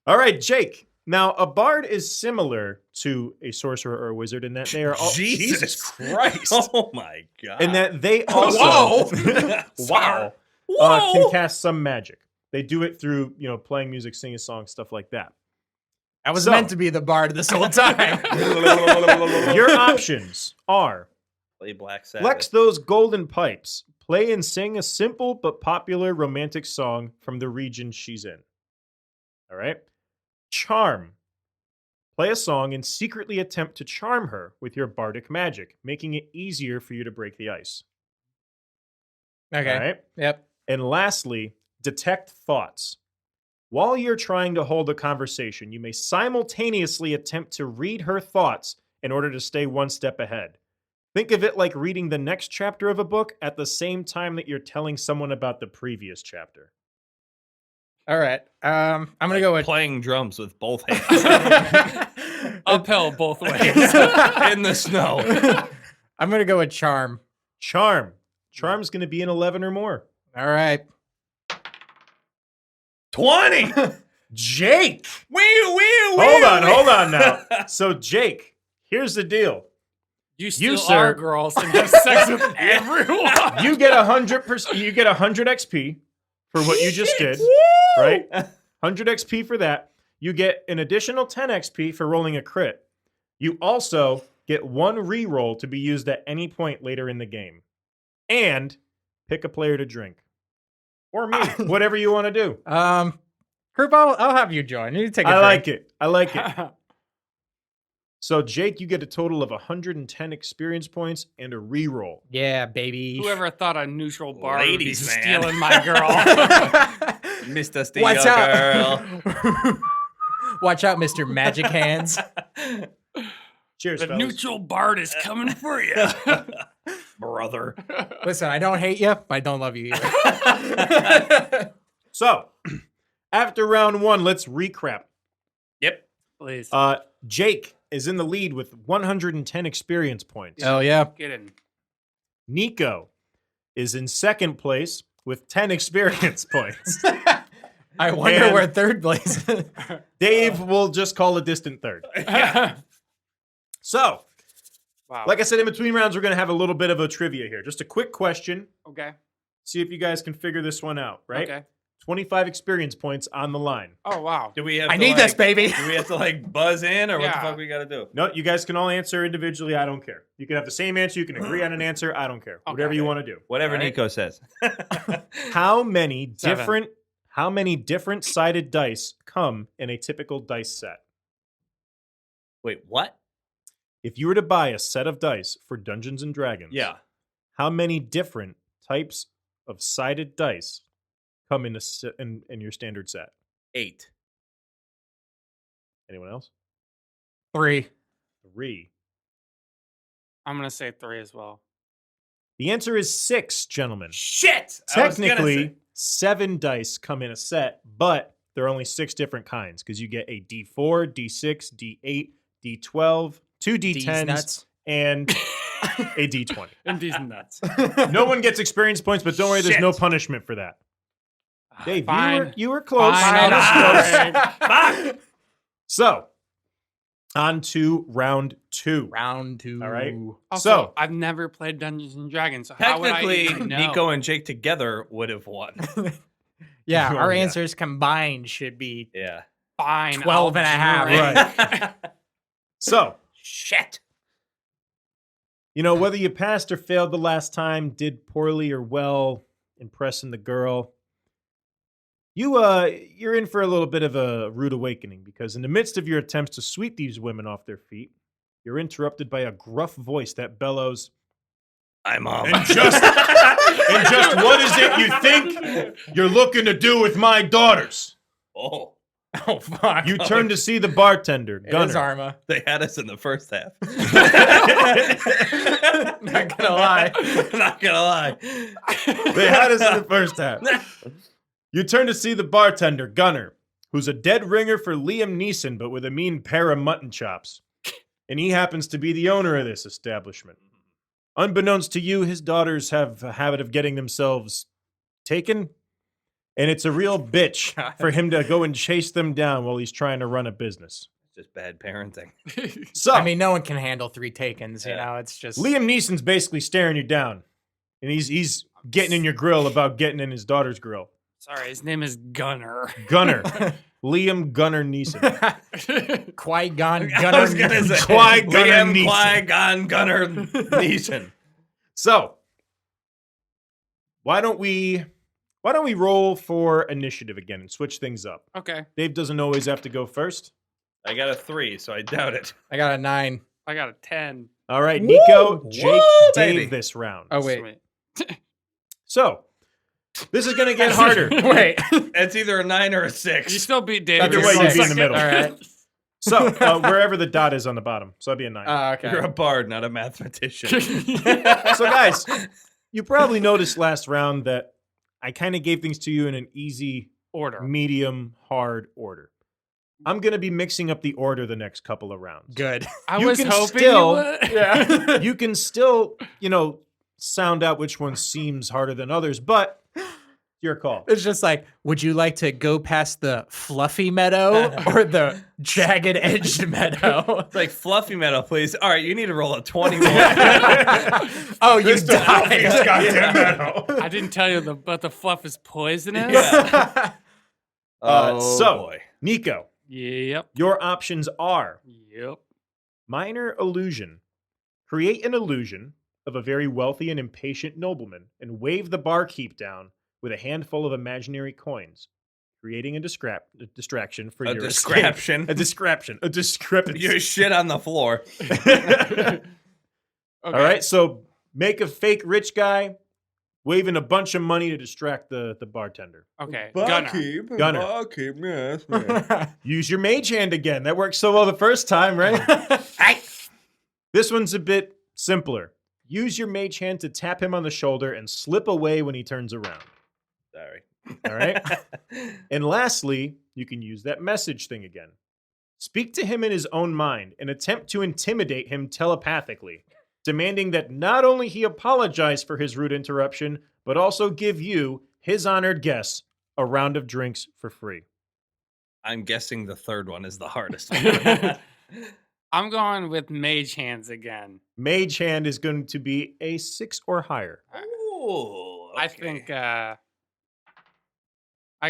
[SPEAKER 1] All right, Jake. Now, a bard is similar to a sorcerer or a wizard in that they are all
[SPEAKER 4] Jesus
[SPEAKER 1] Christ.
[SPEAKER 4] Oh my god.
[SPEAKER 1] In that they also
[SPEAKER 4] Wow.
[SPEAKER 1] can cast some magic. They do it through, playing music, singing songs, stuff like that.
[SPEAKER 3] I was
[SPEAKER 1] So-
[SPEAKER 3] meant to be the bard this whole time.
[SPEAKER 1] Your options are
[SPEAKER 4] Play Black Sabbath.
[SPEAKER 1] flex those golden pipes, play and sing a simple but popular romantic song from the region she's in. All right? Charm. Play a song and secretly attempt to charm her with your bardic magic, making it easier for you to break the ice.
[SPEAKER 3] Okay.
[SPEAKER 1] All right?
[SPEAKER 3] Yep.
[SPEAKER 1] And lastly, detect thoughts. While you're trying to hold a conversation, you may simultaneously attempt to read her thoughts in order to stay one step ahead. Think of it like reading the next chapter of a book at the same time that you're telling someone about the previous chapter.
[SPEAKER 3] All right. I'm gonna go with
[SPEAKER 4] playing drums with both hands
[SPEAKER 2] Uphill both ways.
[SPEAKER 4] in the snow.
[SPEAKER 3] I'm gonna go with charm.
[SPEAKER 1] Charm. Charm's going to be an 11 or more.
[SPEAKER 3] All right.
[SPEAKER 4] 20.
[SPEAKER 1] Jake!
[SPEAKER 4] Wee.
[SPEAKER 1] Hold on now. So, Jake, here's the deal.
[SPEAKER 2] You steal
[SPEAKER 1] sir.
[SPEAKER 2] our girls and have sex with everyone.
[SPEAKER 1] You get 100%. You get 100 XP for what you just did, right? 100 XP for that. You get an additional 10 XP for rolling a crit. You also get one reroll to be used at any point later in the game, and pick a player to drink, or me, whatever you want to do.
[SPEAKER 3] Krupa, I'll have you join. You take a
[SPEAKER 1] I like
[SPEAKER 3] drink.
[SPEAKER 1] it. I like it. So, Jake, you get a total of 110 experience points and a reroll.
[SPEAKER 3] Yeah, baby.
[SPEAKER 2] Whoever thought a neutral bar
[SPEAKER 4] Ladies,
[SPEAKER 2] would be
[SPEAKER 4] man.
[SPEAKER 2] stealing my girl?
[SPEAKER 4] Mr. Steel
[SPEAKER 3] Watch
[SPEAKER 4] Girl.
[SPEAKER 3] out. Watch out, Mr. Magic Hands.
[SPEAKER 1] Cheers,
[SPEAKER 2] The
[SPEAKER 1] fellas.
[SPEAKER 2] neutral bard is coming for you.
[SPEAKER 4] Brother.
[SPEAKER 3] Listen, I don't hate you, but I don't love you either.
[SPEAKER 1] So, after round one, let's recap.
[SPEAKER 4] Yep.
[SPEAKER 2] Please.
[SPEAKER 1] Jake is in the lead with 110 experience points.
[SPEAKER 3] Oh, yeah.
[SPEAKER 2] Get in.
[SPEAKER 1] Niko is in second place with 10 experience points.
[SPEAKER 3] I wonder
[SPEAKER 1] And-
[SPEAKER 3] where third place is.
[SPEAKER 1] Dave will just call a distant third. So,
[SPEAKER 2] Wow.
[SPEAKER 1] like I said, in between rounds, we're going to have a little bit of a trivia here. Just a quick question.
[SPEAKER 2] Okay.
[SPEAKER 1] See if you guys can figure this one out, right?
[SPEAKER 2] Okay.
[SPEAKER 1] 25 experience points on the line.
[SPEAKER 2] Oh wow.
[SPEAKER 4] Do we have?
[SPEAKER 3] I
[SPEAKER 4] to,
[SPEAKER 3] need this,
[SPEAKER 4] like-
[SPEAKER 3] baby.
[SPEAKER 4] Do we have to like buzz in, or what the
[SPEAKER 2] Yeah.
[SPEAKER 4] fuck we got to do?
[SPEAKER 1] No, you guys can all answer individually. I don't care. You can have the same answer. You can agree on an answer. I don't care. Whatever you want to do.
[SPEAKER 4] Whatever
[SPEAKER 1] All right?
[SPEAKER 4] Nico says.
[SPEAKER 1] How many
[SPEAKER 2] 7.
[SPEAKER 1] different sided dice come in a typical dice set?
[SPEAKER 4] Wait, what?
[SPEAKER 1] If you were to buy a set of dice for Dungeons and Dragons,
[SPEAKER 4] Yeah.
[SPEAKER 1] how many different types of sided dice come in in your standard set?
[SPEAKER 4] 8.
[SPEAKER 1] Anyone else?
[SPEAKER 3] 3.
[SPEAKER 1] 3.
[SPEAKER 2] I'm gonna say 3 as well.
[SPEAKER 1] The answer is 6, gentlemen.
[SPEAKER 4] Shit.
[SPEAKER 1] Technically, 7 dice come in a set, but there are only 6 different kinds because you get a D4, D6, D8, D12, 2
[SPEAKER 3] D's
[SPEAKER 1] D10s,
[SPEAKER 3] nuts.
[SPEAKER 1] and a D20.
[SPEAKER 2] And these nuts.
[SPEAKER 1] No one gets experience points, but don't worry, there's no
[SPEAKER 4] Shit.
[SPEAKER 1] punishment for that. Dave,
[SPEAKER 2] Fine.
[SPEAKER 1] you were close.
[SPEAKER 2] Fine,
[SPEAKER 1] I
[SPEAKER 2] I'll
[SPEAKER 1] was
[SPEAKER 2] just
[SPEAKER 1] close.
[SPEAKER 2] wait.
[SPEAKER 1] So, on to round 2.
[SPEAKER 3] Round 2.
[SPEAKER 1] All right.
[SPEAKER 2] Also,
[SPEAKER 1] So-
[SPEAKER 2] I've never played Dungeons and Dragons, so how would I
[SPEAKER 4] Technically,
[SPEAKER 2] even know?
[SPEAKER 4] Nico and Jake together would have won.
[SPEAKER 3] Yeah,
[SPEAKER 1] Oh,
[SPEAKER 3] our
[SPEAKER 1] yeah.
[SPEAKER 3] answers combined should be
[SPEAKER 4] Yeah.
[SPEAKER 2] Fine.
[SPEAKER 3] 12 and a half.
[SPEAKER 2] drink.
[SPEAKER 1] Right. So,
[SPEAKER 4] Shit.
[SPEAKER 1] you know, whether you passed or failed the last time, did poorly or well, impressing the girl, you're in for a little bit of a rude awakening because in the midst of your attempts to sweep these women off their feet, you're interrupted by a gruff voice that bellows,
[SPEAKER 4] I'm on.
[SPEAKER 1] And just what is it you think you're looking to do with my daughters?
[SPEAKER 4] Oh,
[SPEAKER 3] Oh fuck.
[SPEAKER 1] You turn to see the bartender,
[SPEAKER 3] It is
[SPEAKER 1] Gunner.
[SPEAKER 3] Arma.
[SPEAKER 4] they had us in the first half.
[SPEAKER 3] Not gonna lie.
[SPEAKER 4] Not gonna lie.
[SPEAKER 1] They had us in the first half. You turn to see the bartender, Gunner, who's a dead ringer for Liam Neeson, but with a mean pair of mutton chops. And he happens to be the owner of this establishment. Unbeknownst to you, his daughters have a habit of getting themselves taken. And it's a real bitch for him to go and chase them down while he's trying to run a business.
[SPEAKER 4] Just bad parenting.
[SPEAKER 1] So,
[SPEAKER 3] I mean, no one can handle 3 takens, you
[SPEAKER 4] Yeah.
[SPEAKER 3] know, it's just
[SPEAKER 1] Liam Neeson's basically staring you down. And he's getting in your grill about getting in his daughter's grill.
[SPEAKER 2] Sorry, his name is Gunner.
[SPEAKER 1] Gunner. Liam Gunner Neeson.
[SPEAKER 3] Qui-Gon
[SPEAKER 4] I
[SPEAKER 3] Gunner.
[SPEAKER 4] was gonna say
[SPEAKER 1] Qui-Gon
[SPEAKER 4] Liam
[SPEAKER 1] Neeson.
[SPEAKER 4] Qui-Gon Gunner Neeson.
[SPEAKER 1] So, why don't we roll for initiative again and switch things up?
[SPEAKER 2] Okay,
[SPEAKER 1] Dave doesn't always have to go first.
[SPEAKER 4] I got a 3, so I doubt it.
[SPEAKER 3] I got a 9.
[SPEAKER 2] I got a 10.
[SPEAKER 1] All right, Nico,
[SPEAKER 4] Woo!
[SPEAKER 1] Jake,
[SPEAKER 4] Woo,
[SPEAKER 1] Dave
[SPEAKER 4] baby.
[SPEAKER 1] this round.
[SPEAKER 3] Oh wait.
[SPEAKER 2] Sweet.
[SPEAKER 1] So, this is going to get harder.
[SPEAKER 3] Wait.
[SPEAKER 4] It's either a 9 or a
[SPEAKER 2] You
[SPEAKER 4] 6.
[SPEAKER 2] still beat Dave.
[SPEAKER 3] Either
[SPEAKER 2] You're
[SPEAKER 3] way, you'd
[SPEAKER 2] still
[SPEAKER 3] be in the
[SPEAKER 2] second.
[SPEAKER 1] middle.
[SPEAKER 3] All right.
[SPEAKER 1] So, wherever the dot is on the bottom. So that'd be a 9.
[SPEAKER 3] Okay.
[SPEAKER 4] You're a bard, not a mathematician.
[SPEAKER 1] So, guys, you probably noticed last round that I kind of gave things to you in an easy,
[SPEAKER 2] Order.
[SPEAKER 1] medium, hard order. I'm going to be mixing up the order the next couple of rounds.
[SPEAKER 3] Good.
[SPEAKER 2] I
[SPEAKER 1] You
[SPEAKER 2] was
[SPEAKER 1] can
[SPEAKER 2] hoping
[SPEAKER 1] still-
[SPEAKER 2] you would.
[SPEAKER 3] Yeah.
[SPEAKER 1] You can still, sound out which one seems harder than others, but your call.
[SPEAKER 3] It's just like, would you like to go past the fluffy meadow or the jagged edged meadow?
[SPEAKER 4] It's like fluffy metal, please. All right, you need to roll a 21.
[SPEAKER 3] Oh, you
[SPEAKER 1] Mr. Fluffy's
[SPEAKER 3] died.
[SPEAKER 1] goddamn meadow.
[SPEAKER 2] I didn't tell you but the fluff is poisonous.
[SPEAKER 4] Yeah.
[SPEAKER 1] So-
[SPEAKER 4] boy.
[SPEAKER 1] Nico,
[SPEAKER 2] Yep.
[SPEAKER 1] your options are
[SPEAKER 2] Yep.
[SPEAKER 1] minor illusion. Create an illusion of a very wealthy and impatient nobleman and wave the barkeep down with a handful of imaginary coins, creating a distraction for
[SPEAKER 4] A
[SPEAKER 1] your
[SPEAKER 4] discreption.
[SPEAKER 1] escape. A discrepancy. A discrepancy.
[SPEAKER 4] Your shit on the floor.
[SPEAKER 2] Okay.
[SPEAKER 1] All right, so make a fake rich guy waving a bunch of money to distract the bartender.
[SPEAKER 2] Okay. Gunner.
[SPEAKER 1] Gunner.
[SPEAKER 4] Barkeep, yes.
[SPEAKER 1] Use your mage hand again. That worked so well the first time, right? This one's a bit simpler. Use your mage hand to tap him on the shoulder and slip away when he turns around.
[SPEAKER 4] Sorry.
[SPEAKER 1] All right? And lastly, you can use that message thing again. Speak to him in his own mind and attempt to intimidate him telepathically, demanding that not only he apologize for his rude interruption, but also give you, his honored guests, a round of drinks for free.
[SPEAKER 4] I'm guessing the third one is the hardest one.
[SPEAKER 2] I'm going with Mage Hands again.
[SPEAKER 1] Mage Hand is going to be a 6 or higher.
[SPEAKER 4] Ooh,
[SPEAKER 2] I
[SPEAKER 4] okay.
[SPEAKER 2] think I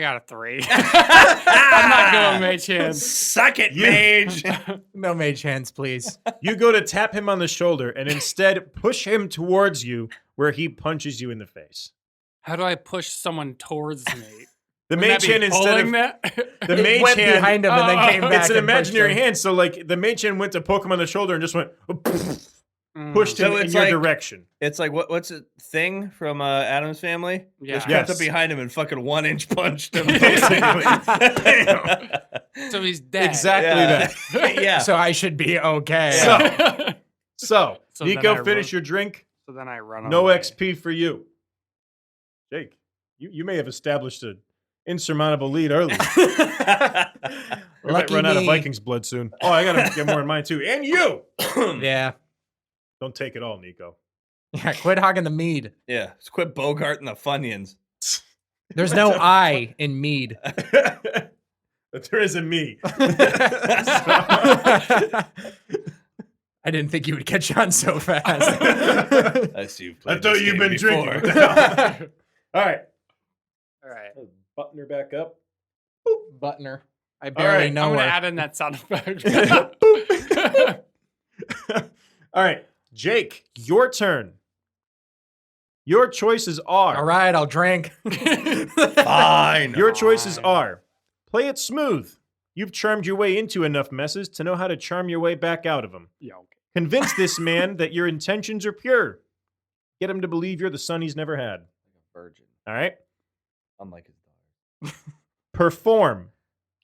[SPEAKER 2] got a 3. I'm not going Mage Hands.
[SPEAKER 4] Suck it,
[SPEAKER 1] You-
[SPEAKER 4] mage.
[SPEAKER 3] No mage hands, please.
[SPEAKER 1] You go to tap him on the shoulder and instead push him towards you where he punches you in the face.
[SPEAKER 2] How do I push someone towards me?
[SPEAKER 1] The
[SPEAKER 2] Wouldn't
[SPEAKER 1] mage
[SPEAKER 2] that be
[SPEAKER 1] hand instead
[SPEAKER 2] pulling
[SPEAKER 1] of
[SPEAKER 2] that?
[SPEAKER 1] the
[SPEAKER 3] It
[SPEAKER 1] mage
[SPEAKER 3] went
[SPEAKER 1] hand
[SPEAKER 3] behind him and then came back.
[SPEAKER 1] it's an
[SPEAKER 3] and pushed
[SPEAKER 1] imaginary
[SPEAKER 3] him.
[SPEAKER 1] hand, so like the mage hand went to poke him on the shoulder and just went
[SPEAKER 2] Mm.
[SPEAKER 1] pushed
[SPEAKER 4] So
[SPEAKER 1] him in
[SPEAKER 4] it's
[SPEAKER 1] your
[SPEAKER 4] like-
[SPEAKER 1] direction.
[SPEAKER 4] It's like what's a thing from Adam's Family?
[SPEAKER 2] Yeah.
[SPEAKER 4] Just crept
[SPEAKER 1] Yes.
[SPEAKER 4] up behind him and fucking 1-inch punched him.
[SPEAKER 1] Basically.
[SPEAKER 2] So he's dead.
[SPEAKER 1] Exactly that.
[SPEAKER 4] Yeah.
[SPEAKER 3] So I should be okay.
[SPEAKER 1] So, so
[SPEAKER 2] So then
[SPEAKER 1] Nico,
[SPEAKER 2] I
[SPEAKER 1] finish
[SPEAKER 2] run-
[SPEAKER 1] your drink.
[SPEAKER 2] So then I run
[SPEAKER 1] No
[SPEAKER 2] away.
[SPEAKER 1] XP for you. Jake, you may have established an insurmountable lead early. We might
[SPEAKER 3] Lucky
[SPEAKER 1] run out of
[SPEAKER 3] me.
[SPEAKER 1] Vikings blood soon. Oh, I gotta get more in mine too. And you!
[SPEAKER 3] Yeah.
[SPEAKER 1] Don't take it all, Nico.
[SPEAKER 3] Yeah. Quit hogging the mead.
[SPEAKER 4] Yeah. Just quit Bogart and the Funyuns.
[SPEAKER 3] There's no I in mead.
[SPEAKER 1] But there is a me.
[SPEAKER 3] I didn't think you would catch on so fast.
[SPEAKER 4] I see you've
[SPEAKER 1] I
[SPEAKER 4] played
[SPEAKER 1] thought
[SPEAKER 4] this
[SPEAKER 1] you've
[SPEAKER 4] game
[SPEAKER 1] been
[SPEAKER 4] before.
[SPEAKER 1] drinking. All right.
[SPEAKER 2] All right.
[SPEAKER 1] Button her back up.
[SPEAKER 3] Buttoner. I barely
[SPEAKER 1] right,
[SPEAKER 3] know
[SPEAKER 2] I'm going
[SPEAKER 3] her.
[SPEAKER 2] to add in that sound effect.
[SPEAKER 1] All right. Jake, your turn. Your choices are.
[SPEAKER 3] All right, I'll drink.
[SPEAKER 4] Fine.
[SPEAKER 1] Your choices
[SPEAKER 2] Fine.
[SPEAKER 1] are play it smooth. You've charmed your way into enough messes to know how to charm your way back out of them.
[SPEAKER 2] Yeah, okay.
[SPEAKER 1] Convince this man that your intentions are pure. Get him to believe you're the son he's never had.
[SPEAKER 4] Virgin,
[SPEAKER 1] All right?
[SPEAKER 4] unlike his daughter.
[SPEAKER 1] Perform.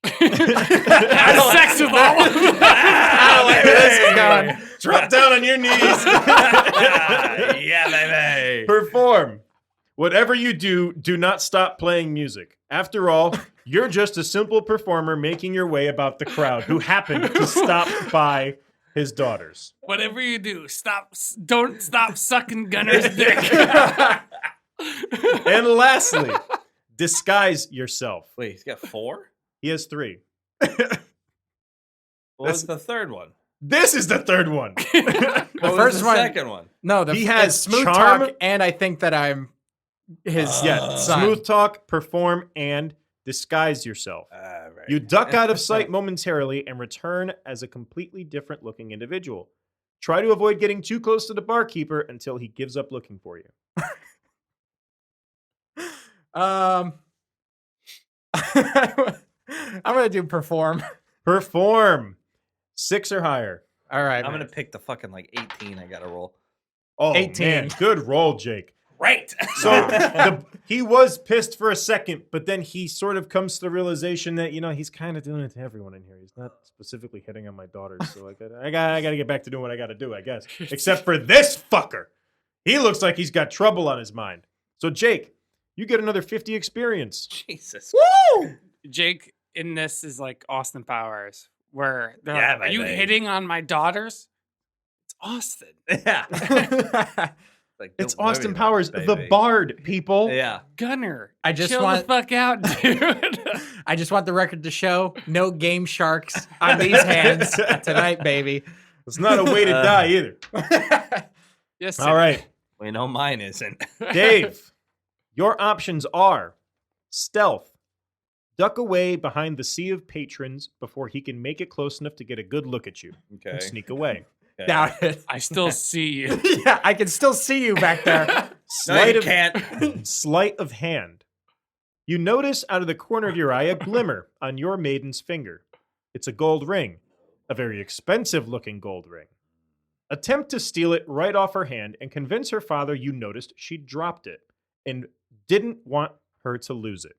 [SPEAKER 2] Have sex with all of them.
[SPEAKER 3] I don't like where this is going.
[SPEAKER 1] Drop down on your knees.
[SPEAKER 4] Yeah, baby.
[SPEAKER 1] Perform. Whatever you do, do not stop playing music. After all, you're just a simple performer making your way about the crowd who happened to stop by his daughters.
[SPEAKER 2] Whatever you do, don't stop sucking Gunner's dick.
[SPEAKER 1] And lastly, disguise yourself.
[SPEAKER 4] Wait, he's got 4?
[SPEAKER 1] He has 3.
[SPEAKER 4] What was the third one?
[SPEAKER 1] This is the third one.
[SPEAKER 4] What was
[SPEAKER 3] first
[SPEAKER 4] the
[SPEAKER 3] one-
[SPEAKER 4] second one?
[SPEAKER 3] No,
[SPEAKER 1] He
[SPEAKER 3] it's
[SPEAKER 1] has
[SPEAKER 3] smooth
[SPEAKER 1] charm.
[SPEAKER 3] talk, and I think that I'm his
[SPEAKER 1] Yeah,
[SPEAKER 3] son.
[SPEAKER 1] smooth talk, perform, and disguise yourself.
[SPEAKER 4] Right.
[SPEAKER 1] You duck out of sight momentarily and return as a completely different looking individual. Try to avoid getting too close to the barkeeper until he gives up looking for you.
[SPEAKER 3] I'm gonna do perform.
[SPEAKER 1] Perform. 6 or higher.
[SPEAKER 3] All right,
[SPEAKER 4] I'm
[SPEAKER 3] man.
[SPEAKER 4] gonna pick the fucking 18 I gotta roll.
[SPEAKER 1] Oh,
[SPEAKER 3] 18.
[SPEAKER 1] man. Good roll, Jake.
[SPEAKER 4] Right.
[SPEAKER 1] So he was pissed for a second, but then he sort of comes to the realization that, he's kind of doing it to everyone in here. He's not specifically hitting on my daughters. So I got to get back to doing what I got to do, I guess. Except for this fucker. He looks like he's got trouble on his mind. So, Jake, you get another 50 experience.
[SPEAKER 4] Jesus.
[SPEAKER 2] Jake in this is like Austin Powers, where they're
[SPEAKER 4] Yeah,
[SPEAKER 2] like, "Are you
[SPEAKER 4] baby.
[SPEAKER 2] hitting on my daughters?" It's Austin.
[SPEAKER 4] Yeah. Like,
[SPEAKER 1] It's
[SPEAKER 4] don't worry
[SPEAKER 1] Austin
[SPEAKER 4] about
[SPEAKER 1] Powers,
[SPEAKER 4] it,
[SPEAKER 1] the
[SPEAKER 4] baby.
[SPEAKER 1] bard, people.
[SPEAKER 4] Yeah.
[SPEAKER 2] Gunner,
[SPEAKER 3] I just
[SPEAKER 2] chill
[SPEAKER 3] want-
[SPEAKER 2] the fuck out, dude.
[SPEAKER 3] I just want the record to show no game sharks on these hands tonight, baby.
[SPEAKER 1] It's not a way to die either.
[SPEAKER 2] Yes.
[SPEAKER 1] All right.
[SPEAKER 4] We know mine isn't.
[SPEAKER 1] Dave, your options are stealth. Duck away behind the sea of patrons before he can make it close enough to get a good look at you
[SPEAKER 4] Okay.
[SPEAKER 1] and sneak away.
[SPEAKER 4] Okay.
[SPEAKER 3] Doubt it.
[SPEAKER 2] I still see you.
[SPEAKER 3] Yeah, I can still see you back there.
[SPEAKER 4] No,
[SPEAKER 1] Sleight
[SPEAKER 4] you
[SPEAKER 1] of
[SPEAKER 4] can't.
[SPEAKER 1] sleight of hand. You notice out of the corner of your eye a glimmer on your maiden's finger. It's a gold ring, a very expensive looking gold ring. Attempt to steal it right off her hand and convince her father you noticed she dropped it and didn't want her to lose it.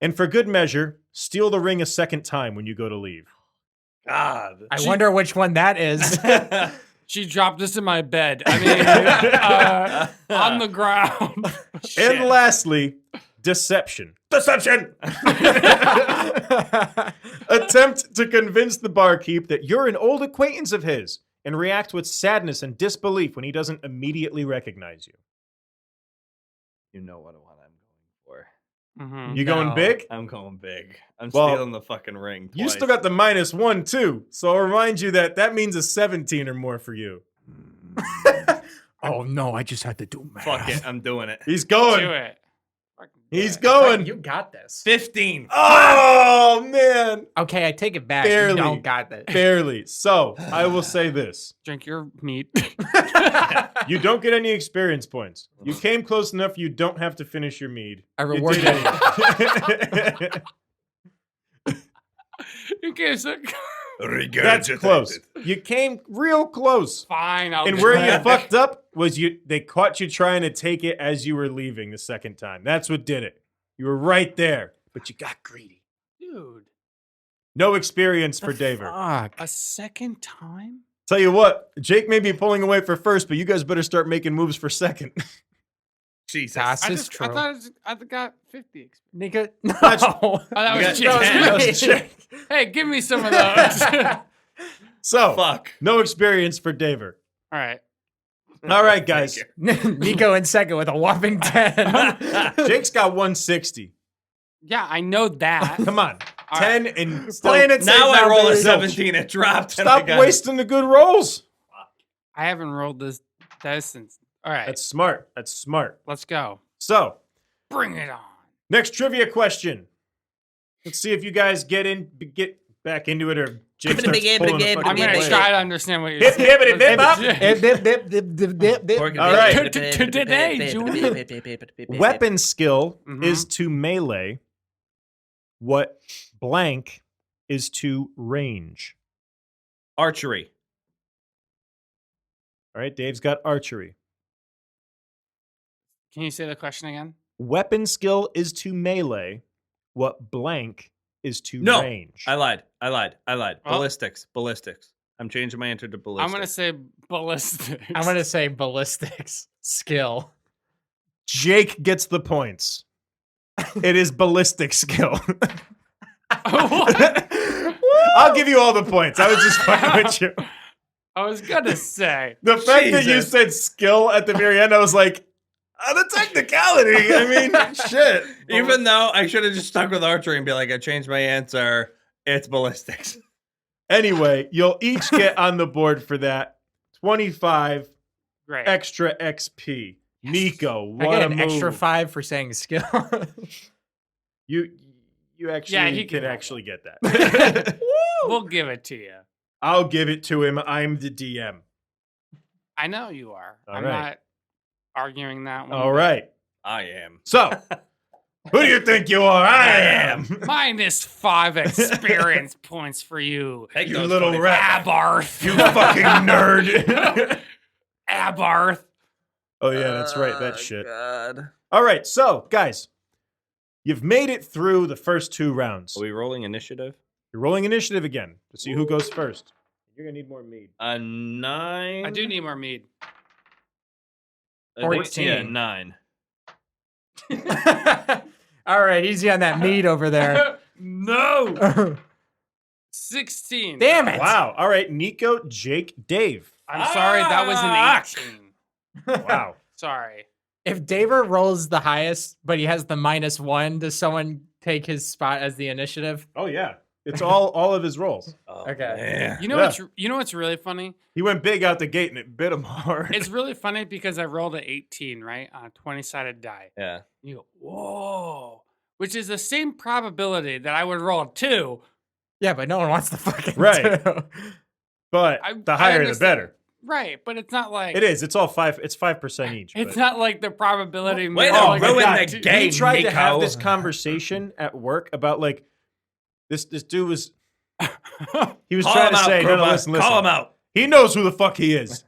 [SPEAKER 1] And for good measure, steal the ring a second time when you go to leave.
[SPEAKER 4] God.
[SPEAKER 3] I wonder which one that is.
[SPEAKER 2] She dropped this in my bed. I mean, on the ground.
[SPEAKER 1] And lastly, deception. Deception! Attempt to convince the barkeep that you're an old acquaintance of his and react with sadness and disbelief when he doesn't immediately recognize you.
[SPEAKER 4] You know what I'm going for.
[SPEAKER 2] Mhm.
[SPEAKER 1] You going
[SPEAKER 3] No.
[SPEAKER 1] big?
[SPEAKER 4] I'm going big. I'm
[SPEAKER 1] Well,
[SPEAKER 4] stealing the fucking ring.
[SPEAKER 1] You still
[SPEAKER 4] twice.
[SPEAKER 1] got the -1 too. So I'll remind you that means a 17 or more for you.
[SPEAKER 3] Oh no, I just had to do math.
[SPEAKER 4] Fuck it. I'm doing it.
[SPEAKER 1] He's
[SPEAKER 2] Do
[SPEAKER 1] going.
[SPEAKER 2] it. Fucking do
[SPEAKER 1] He's
[SPEAKER 2] it.
[SPEAKER 1] going.
[SPEAKER 3] You got this.
[SPEAKER 4] 15.
[SPEAKER 1] Oh man.
[SPEAKER 3] Okay, I take it back.
[SPEAKER 1] Barely.
[SPEAKER 3] You don't got this.
[SPEAKER 1] Barely. So I will say this.
[SPEAKER 2] Drink your meat.
[SPEAKER 1] You don't get any experience points. You came close enough, you don't have to finish your mead.
[SPEAKER 3] I
[SPEAKER 1] You
[SPEAKER 3] reward
[SPEAKER 1] did
[SPEAKER 3] you.
[SPEAKER 1] anyway.
[SPEAKER 2] Okay, so
[SPEAKER 1] That's close. You came real close.
[SPEAKER 2] fine. I'll
[SPEAKER 1] And
[SPEAKER 2] do
[SPEAKER 1] where
[SPEAKER 2] it.
[SPEAKER 1] you fucked up was they caught you trying to take it as you were leaving the second time. That's what did it. You were right there, but you got greedy.
[SPEAKER 2] Dude,
[SPEAKER 1] No experience for Daver.
[SPEAKER 3] Fuck.
[SPEAKER 2] a second time?
[SPEAKER 1] Tell you what, Jake may be pulling away for first, but you guys better start making moves for second.
[SPEAKER 4] Jesus.
[SPEAKER 3] That's
[SPEAKER 2] I
[SPEAKER 3] just true.
[SPEAKER 2] thought I got 50 experience.
[SPEAKER 3] Nigga, no.
[SPEAKER 2] Oh, that
[SPEAKER 4] You
[SPEAKER 2] was
[SPEAKER 4] got
[SPEAKER 2] Jake.
[SPEAKER 4] 10.
[SPEAKER 1] That was Jake.
[SPEAKER 2] Hey, give me some of those. All
[SPEAKER 1] So,
[SPEAKER 4] Fuck.
[SPEAKER 1] no experience for Daver.
[SPEAKER 2] right.
[SPEAKER 1] All right, guys.
[SPEAKER 3] Nico in second with a whopping 10.
[SPEAKER 1] Jake's got 160.
[SPEAKER 2] Yeah, I know that.
[SPEAKER 1] Come on.
[SPEAKER 2] All
[SPEAKER 1] 10
[SPEAKER 2] right.
[SPEAKER 1] and still
[SPEAKER 3] Playing it safe
[SPEAKER 4] Now I roll a
[SPEAKER 3] baby.
[SPEAKER 4] 17. It dropped. and I
[SPEAKER 1] Stop
[SPEAKER 4] got it.
[SPEAKER 1] wasting the good rolls.
[SPEAKER 2] I haven't rolled this dice since. All right,
[SPEAKER 1] That's smart. That's smart.
[SPEAKER 2] let's go.
[SPEAKER 1] So,
[SPEAKER 2] Bring it on.
[SPEAKER 1] next trivia question. Let's see if you guys get back into it or Jake starts pulling the fucking
[SPEAKER 2] I'm going to
[SPEAKER 1] weight.
[SPEAKER 2] try to understand what you're
[SPEAKER 1] Hip,
[SPEAKER 2] saying.
[SPEAKER 1] hippity, dip, up.
[SPEAKER 3] All
[SPEAKER 1] All right.
[SPEAKER 2] Today, Julie.
[SPEAKER 1] Weapon skill
[SPEAKER 2] Mhm.
[SPEAKER 1] is to melee. What blank is to range?
[SPEAKER 4] Archery.
[SPEAKER 1] All right, Dave's got archery.
[SPEAKER 2] Can you say the question again?
[SPEAKER 1] Weapon skill is to melee. What blank is to
[SPEAKER 4] No.
[SPEAKER 1] range?
[SPEAKER 4] I lied.
[SPEAKER 2] Well-
[SPEAKER 4] Ballistics. I'm changing my answer to ballistics.
[SPEAKER 2] I'm going to say ballistics.
[SPEAKER 3] I'm going to say ballistics skill.
[SPEAKER 1] Jake gets the points. It is ballistic skill. I'll give you all the points. I was just fucking with you.
[SPEAKER 2] I was going to say.
[SPEAKER 1] The fact that you
[SPEAKER 4] Jesus.
[SPEAKER 1] said skill at the very end, I was like, the technicality. I mean, shit.
[SPEAKER 4] Even though I should have just stuck with archery and be like, I changed my answer. It's ballistics.
[SPEAKER 1] Anyway, you'll each get on the board for that 25
[SPEAKER 2] Great.
[SPEAKER 1] extra XP. Niko,
[SPEAKER 3] I
[SPEAKER 1] what
[SPEAKER 3] get
[SPEAKER 1] a
[SPEAKER 3] an
[SPEAKER 1] move.
[SPEAKER 3] extra 5 for saying skill.
[SPEAKER 1] You actually
[SPEAKER 2] Yeah, he
[SPEAKER 1] can
[SPEAKER 2] can-
[SPEAKER 1] actually get that.
[SPEAKER 2] We'll give it to you.
[SPEAKER 1] I'll give it to him. I'm the DM.
[SPEAKER 2] I know you are.
[SPEAKER 1] All
[SPEAKER 2] I'm
[SPEAKER 1] right.
[SPEAKER 2] not arguing that one.
[SPEAKER 1] All right.
[SPEAKER 4] I am.
[SPEAKER 1] So, who do you think you are? I am.
[SPEAKER 2] -5 experience points for you.
[SPEAKER 4] Take
[SPEAKER 1] You
[SPEAKER 4] those
[SPEAKER 1] little
[SPEAKER 4] 25.
[SPEAKER 1] rat.
[SPEAKER 2] Abarth.
[SPEAKER 1] You fucking nerd.
[SPEAKER 2] Abarth.
[SPEAKER 1] Oh, yeah, that's right. That shit.
[SPEAKER 4] God.
[SPEAKER 1] All right. So, guys, you've made it through the first 2 rounds.
[SPEAKER 4] Are we rolling initiative?
[SPEAKER 1] You're rolling initiative again to see who goes first. You're going to need more mead.
[SPEAKER 4] A 9.
[SPEAKER 2] I do need more mead.
[SPEAKER 4] I think-
[SPEAKER 3] 14.
[SPEAKER 4] Yeah, 9.
[SPEAKER 3] All right, easy on that meat over there.
[SPEAKER 2] No. 16.
[SPEAKER 3] Damn it.
[SPEAKER 1] Wow. All right. Niko, Jake, Dave.
[SPEAKER 2] I'm sorry. That was an 18.
[SPEAKER 1] Wow.
[SPEAKER 2] Sorry.
[SPEAKER 3] If Daver rolls the highest, but he has the -1, does someone take his spot as the initiative?
[SPEAKER 1] Oh, yeah. It's all of his rolls.
[SPEAKER 4] Oh,
[SPEAKER 3] Okay.
[SPEAKER 4] man.
[SPEAKER 2] You know
[SPEAKER 1] Yeah.
[SPEAKER 2] what's really funny?
[SPEAKER 1] He went big out the gate and it bit him hard.
[SPEAKER 2] It's really funny because I rolled an 18, right? On a 20-sided die.
[SPEAKER 4] Yeah.
[SPEAKER 2] You go, whoa. Which is the same probability that I would roll a 2.
[SPEAKER 3] Yeah, but no one wants the fucking
[SPEAKER 1] Right.
[SPEAKER 3] 2.
[SPEAKER 1] But
[SPEAKER 2] I
[SPEAKER 1] the higher the
[SPEAKER 2] understand.
[SPEAKER 1] better.
[SPEAKER 2] Right, but it's not like
[SPEAKER 1] It is. It's all 5. It's 5% each.
[SPEAKER 2] It's
[SPEAKER 1] but-
[SPEAKER 2] not like the probability.
[SPEAKER 4] Way
[SPEAKER 2] made
[SPEAKER 4] to
[SPEAKER 2] like
[SPEAKER 4] ruin
[SPEAKER 2] that.
[SPEAKER 4] the
[SPEAKER 2] Dude,
[SPEAKER 4] game.
[SPEAKER 1] We tried to have
[SPEAKER 4] Niko.
[SPEAKER 1] this conversation at work about like this dude was he was
[SPEAKER 4] Call
[SPEAKER 1] trying
[SPEAKER 4] him
[SPEAKER 1] to
[SPEAKER 4] out,
[SPEAKER 1] say, no,
[SPEAKER 4] Krupa.
[SPEAKER 1] listen.
[SPEAKER 4] Call him out.
[SPEAKER 1] He knows who the fuck he is.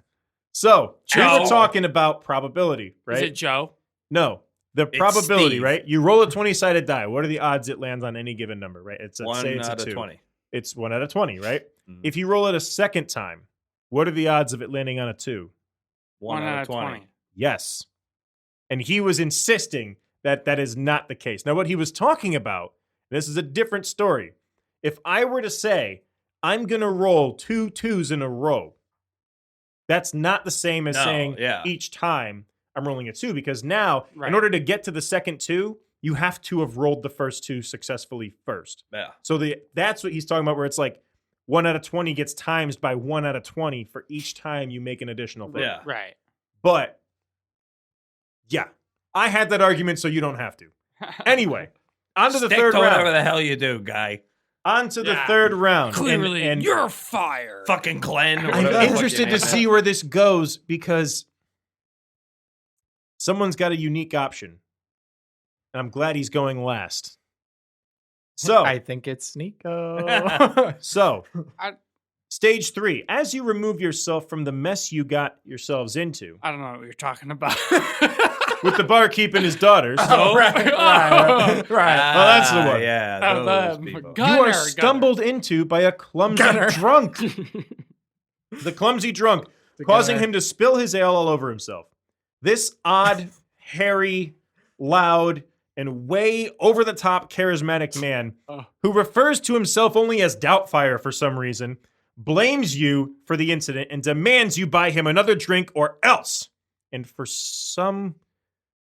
[SPEAKER 1] So we were
[SPEAKER 2] Joe.
[SPEAKER 1] talking about probability,
[SPEAKER 2] Is
[SPEAKER 1] right?
[SPEAKER 2] it Joe?
[SPEAKER 1] No. The probability,
[SPEAKER 4] Steve.
[SPEAKER 1] right? You roll a 20-sided die. What are the odds it lands on any given number, right? It's
[SPEAKER 4] 1
[SPEAKER 1] say it's
[SPEAKER 4] out
[SPEAKER 1] a
[SPEAKER 4] of
[SPEAKER 1] 2.
[SPEAKER 4] 20.
[SPEAKER 1] It's 1 out of 20, right?
[SPEAKER 4] Mhm.
[SPEAKER 1] If you roll it a second time, what are the odds of it landing on a 2?
[SPEAKER 4] 1 out of 20.
[SPEAKER 1] Yes. And he was insisting that that is not the case. Now, what he was talking about, and this is a different story. If I were to say, I'm going to roll 2 2s in a row, that's not the same as
[SPEAKER 4] No,
[SPEAKER 1] saying
[SPEAKER 4] yeah.
[SPEAKER 1] each time I'm rolling a 2, because now,
[SPEAKER 2] Right.
[SPEAKER 1] in order to get to the second 2, you have to have rolled the first 2 successfully first.
[SPEAKER 4] Yeah.
[SPEAKER 1] So that's what he's talking about, where it's like 1 out of 20 gets times by 1 out of 20 for each time you make an additional thing.
[SPEAKER 4] Yeah.
[SPEAKER 2] Right.
[SPEAKER 1] But yeah, I had that argument, so you don't have to. Anyway, on to the
[SPEAKER 4] Stick
[SPEAKER 1] third
[SPEAKER 4] to whatever
[SPEAKER 1] round.
[SPEAKER 4] the hell you do, guy.
[SPEAKER 1] On to the
[SPEAKER 2] Yeah.
[SPEAKER 1] third round.
[SPEAKER 2] Clearly,
[SPEAKER 1] and
[SPEAKER 2] you're fired.
[SPEAKER 4] Fucking Glenn. or
[SPEAKER 1] I'm
[SPEAKER 4] whatever the fuck
[SPEAKER 1] interested
[SPEAKER 4] your
[SPEAKER 1] to
[SPEAKER 4] name
[SPEAKER 1] see
[SPEAKER 4] is.
[SPEAKER 1] where this goes because someone's got a unique option. And I'm glad he's going last. So,
[SPEAKER 3] I think it's Niko.
[SPEAKER 1] stage 3. As you remove yourself from the mess you got yourselves into,
[SPEAKER 2] I don't know what you're talking about.
[SPEAKER 1] with the barkeep and his daughters,
[SPEAKER 3] Oh, right.
[SPEAKER 1] Oh, that's the one.
[SPEAKER 4] Yeah,
[SPEAKER 2] Oh,
[SPEAKER 4] those
[SPEAKER 2] the
[SPEAKER 4] people.
[SPEAKER 2] gun-
[SPEAKER 1] you are
[SPEAKER 2] Gunner.
[SPEAKER 1] stumbled into by a clumsy
[SPEAKER 3] Gunner.
[SPEAKER 1] drunk. The clumsy drunk, causing him to spill his ale all over himself. This odd, hairy, loud, and way over the top charismatic man who refers to himself only as Doubtfire for some reason, blames you for the incident and demands you buy him another drink or else. And for some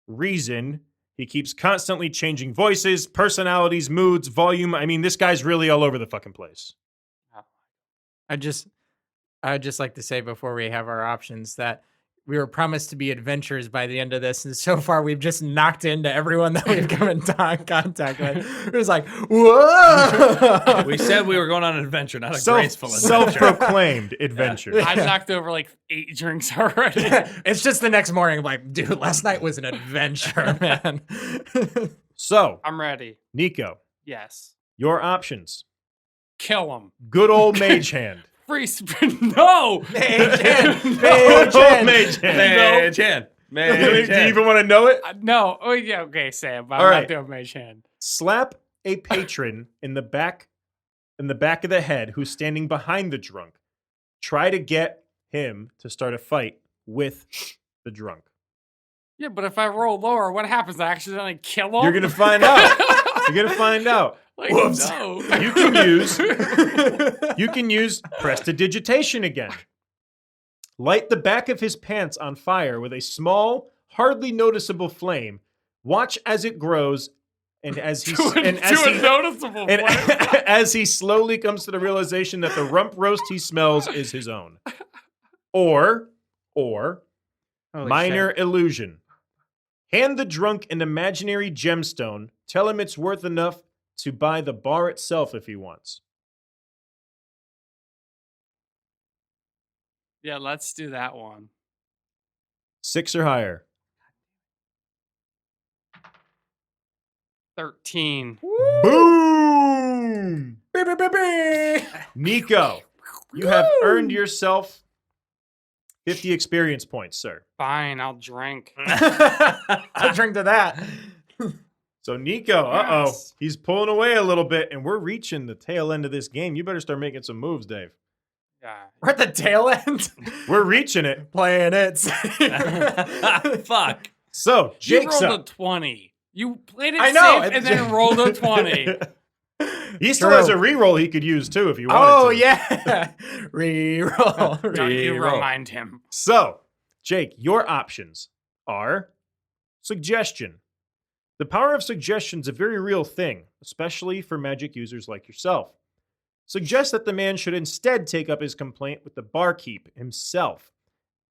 [SPEAKER 1] reason, he keeps constantly changing voices, personalities, moods, volume. I mean, this guy's really all over the fucking place.
[SPEAKER 3] I'd just like to say before we have our options that we were promised to be adventurers by the end of this, and so far we've just knocked into everyone that we've come in contact with. It was like, whoa!
[SPEAKER 4] We said we were going on an adventure, not a
[SPEAKER 1] Self-
[SPEAKER 4] graceful adventure.
[SPEAKER 1] Self-proclaimed adventure.
[SPEAKER 2] I knocked over like 8 drinks already.
[SPEAKER 3] It's just the next morning. I'm like, dude, last night was an adventure, man.
[SPEAKER 1] So,
[SPEAKER 2] I'm ready.
[SPEAKER 1] Nico,
[SPEAKER 2] Yes.
[SPEAKER 1] your options.
[SPEAKER 2] Kill him.
[SPEAKER 1] Good old mage hand.
[SPEAKER 2] Free spin. No.
[SPEAKER 3] Mage hand.
[SPEAKER 1] Good
[SPEAKER 3] Mage
[SPEAKER 1] old
[SPEAKER 3] hand.
[SPEAKER 1] mage hand.
[SPEAKER 4] Mage hand. Mage
[SPEAKER 1] Do you
[SPEAKER 4] hand.
[SPEAKER 1] even want to know it?
[SPEAKER 2] No. Oh, yeah. Okay, Sam. But
[SPEAKER 1] All
[SPEAKER 2] I'm
[SPEAKER 1] right.
[SPEAKER 2] not doing mage hand.
[SPEAKER 1] Slap a patron in the back of the head who's standing behind the drunk. Try to get him to start a fight with the drunk.
[SPEAKER 2] Yeah, but if I roll lower, what happens? I accidentally kill him?
[SPEAKER 1] You're gonna find out. You're gonna find out.
[SPEAKER 2] Like,
[SPEAKER 1] Whoops.
[SPEAKER 2] no.
[SPEAKER 1] You can use prestidigitation again. Light the back of his pants on fire with a small, hardly noticeable flame. Watch as it grows, and as he
[SPEAKER 2] noticeable.
[SPEAKER 1] and
[SPEAKER 2] flame.
[SPEAKER 1] as he slowly comes to the realization that the rump roast he smells is his own. Or
[SPEAKER 3] Holy
[SPEAKER 1] minor
[SPEAKER 3] shit.
[SPEAKER 1] illusion. Hand the drunk an imaginary gemstone. Tell him it's worth enough to buy the bar itself if he wants.
[SPEAKER 2] Yeah, let's do that one.
[SPEAKER 1] 6 or higher.
[SPEAKER 2] 13.
[SPEAKER 1] Boom!
[SPEAKER 3] Beep, beep, beep, beep.
[SPEAKER 1] Nico, you have earned yourself 50 experience points, sir.
[SPEAKER 2] Fine, I'll drink.
[SPEAKER 3] I'll drink to that.
[SPEAKER 1] So Nico,
[SPEAKER 2] Yes.
[SPEAKER 1] he's pulling away a little bit, and we're reaching the tail end of this game. You better start making some moves, Dave.
[SPEAKER 2] Yeah.
[SPEAKER 3] We're at the tail end.
[SPEAKER 1] We're reaching it.
[SPEAKER 3] Playing it.
[SPEAKER 4] Fuck.
[SPEAKER 1] So
[SPEAKER 2] You
[SPEAKER 1] Jake's
[SPEAKER 2] rolled
[SPEAKER 1] up.
[SPEAKER 2] a 20. You played it
[SPEAKER 3] I know,
[SPEAKER 2] safe and
[SPEAKER 3] it's
[SPEAKER 2] then
[SPEAKER 3] just-
[SPEAKER 2] rolled a 20.
[SPEAKER 1] He still
[SPEAKER 3] True.
[SPEAKER 1] has a reroll he could use too if he wanted
[SPEAKER 3] Oh
[SPEAKER 1] to.
[SPEAKER 3] yeah. Reroll.
[SPEAKER 2] Don't you
[SPEAKER 4] Reroll.
[SPEAKER 2] remind him.
[SPEAKER 1] So, Jake, your options are suggestion. The power of suggestion is a very real thing, especially for magic users like yourself. Suggest that the man should instead take up his complaint with the barkeep himself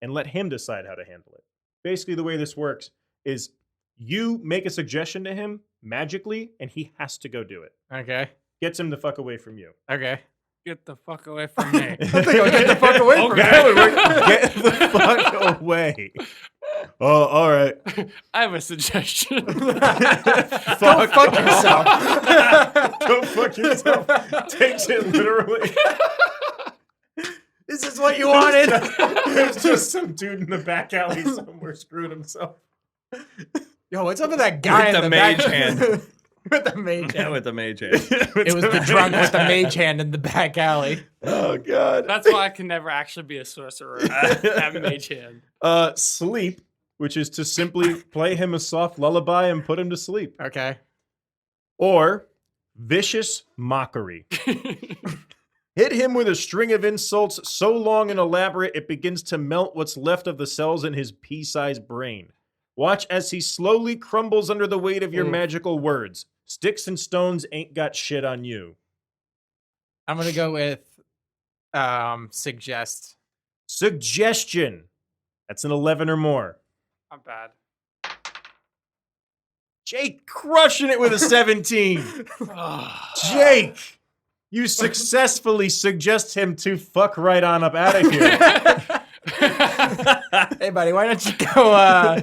[SPEAKER 1] and let him decide how to handle it. Basically, the way this works is you make a suggestion to him magically, and he has to go do it.
[SPEAKER 3] Okay.
[SPEAKER 1] Gets him the fuck away from you.
[SPEAKER 3] Okay.
[SPEAKER 2] Get the fuck away from me.
[SPEAKER 3] I think I'll get the fuck away from
[SPEAKER 1] That would
[SPEAKER 3] me.
[SPEAKER 1] work. Get the fuck away. Oh, all right.
[SPEAKER 2] I have a suggestion.
[SPEAKER 3] Go fuck yourself.
[SPEAKER 1] Go fuck yourself. Takes it literally.
[SPEAKER 3] This is what you wanted.
[SPEAKER 1] There's just some dude in the back alley somewhere screwing himself.
[SPEAKER 3] Yo, what's up with that guy
[SPEAKER 4] With
[SPEAKER 3] in
[SPEAKER 4] the
[SPEAKER 3] the back?
[SPEAKER 4] mage hand.
[SPEAKER 3] With the mage
[SPEAKER 4] Yeah,
[SPEAKER 3] hand.
[SPEAKER 4] with the mage hand.
[SPEAKER 3] It was the drunk with the mage hand in the back alley.
[SPEAKER 1] Oh god.
[SPEAKER 2] That's why I can never actually be a sorcerer. Have mage hand.
[SPEAKER 1] Sleep, which is to simply play him a soft lullaby and put him to sleep.
[SPEAKER 3] Okay.
[SPEAKER 1] Or vicious mockery. Hit him with a string of insults so long and elaborate it begins to melt what's left of the cells in his pea-sized brain. Watch as he slowly crumbles under the weight of your
[SPEAKER 3] Oof.
[SPEAKER 1] magical words. Sticks and stones ain't got shit on you.
[SPEAKER 3] I'm gonna go with suggest.
[SPEAKER 1] Suggestion. That's an 11 or more.
[SPEAKER 2] Not bad.
[SPEAKER 1] Jake crushing it with a 17. Jake, you successfully suggest him to fuck right on up out of here
[SPEAKER 3] Hey, buddy, why don't you go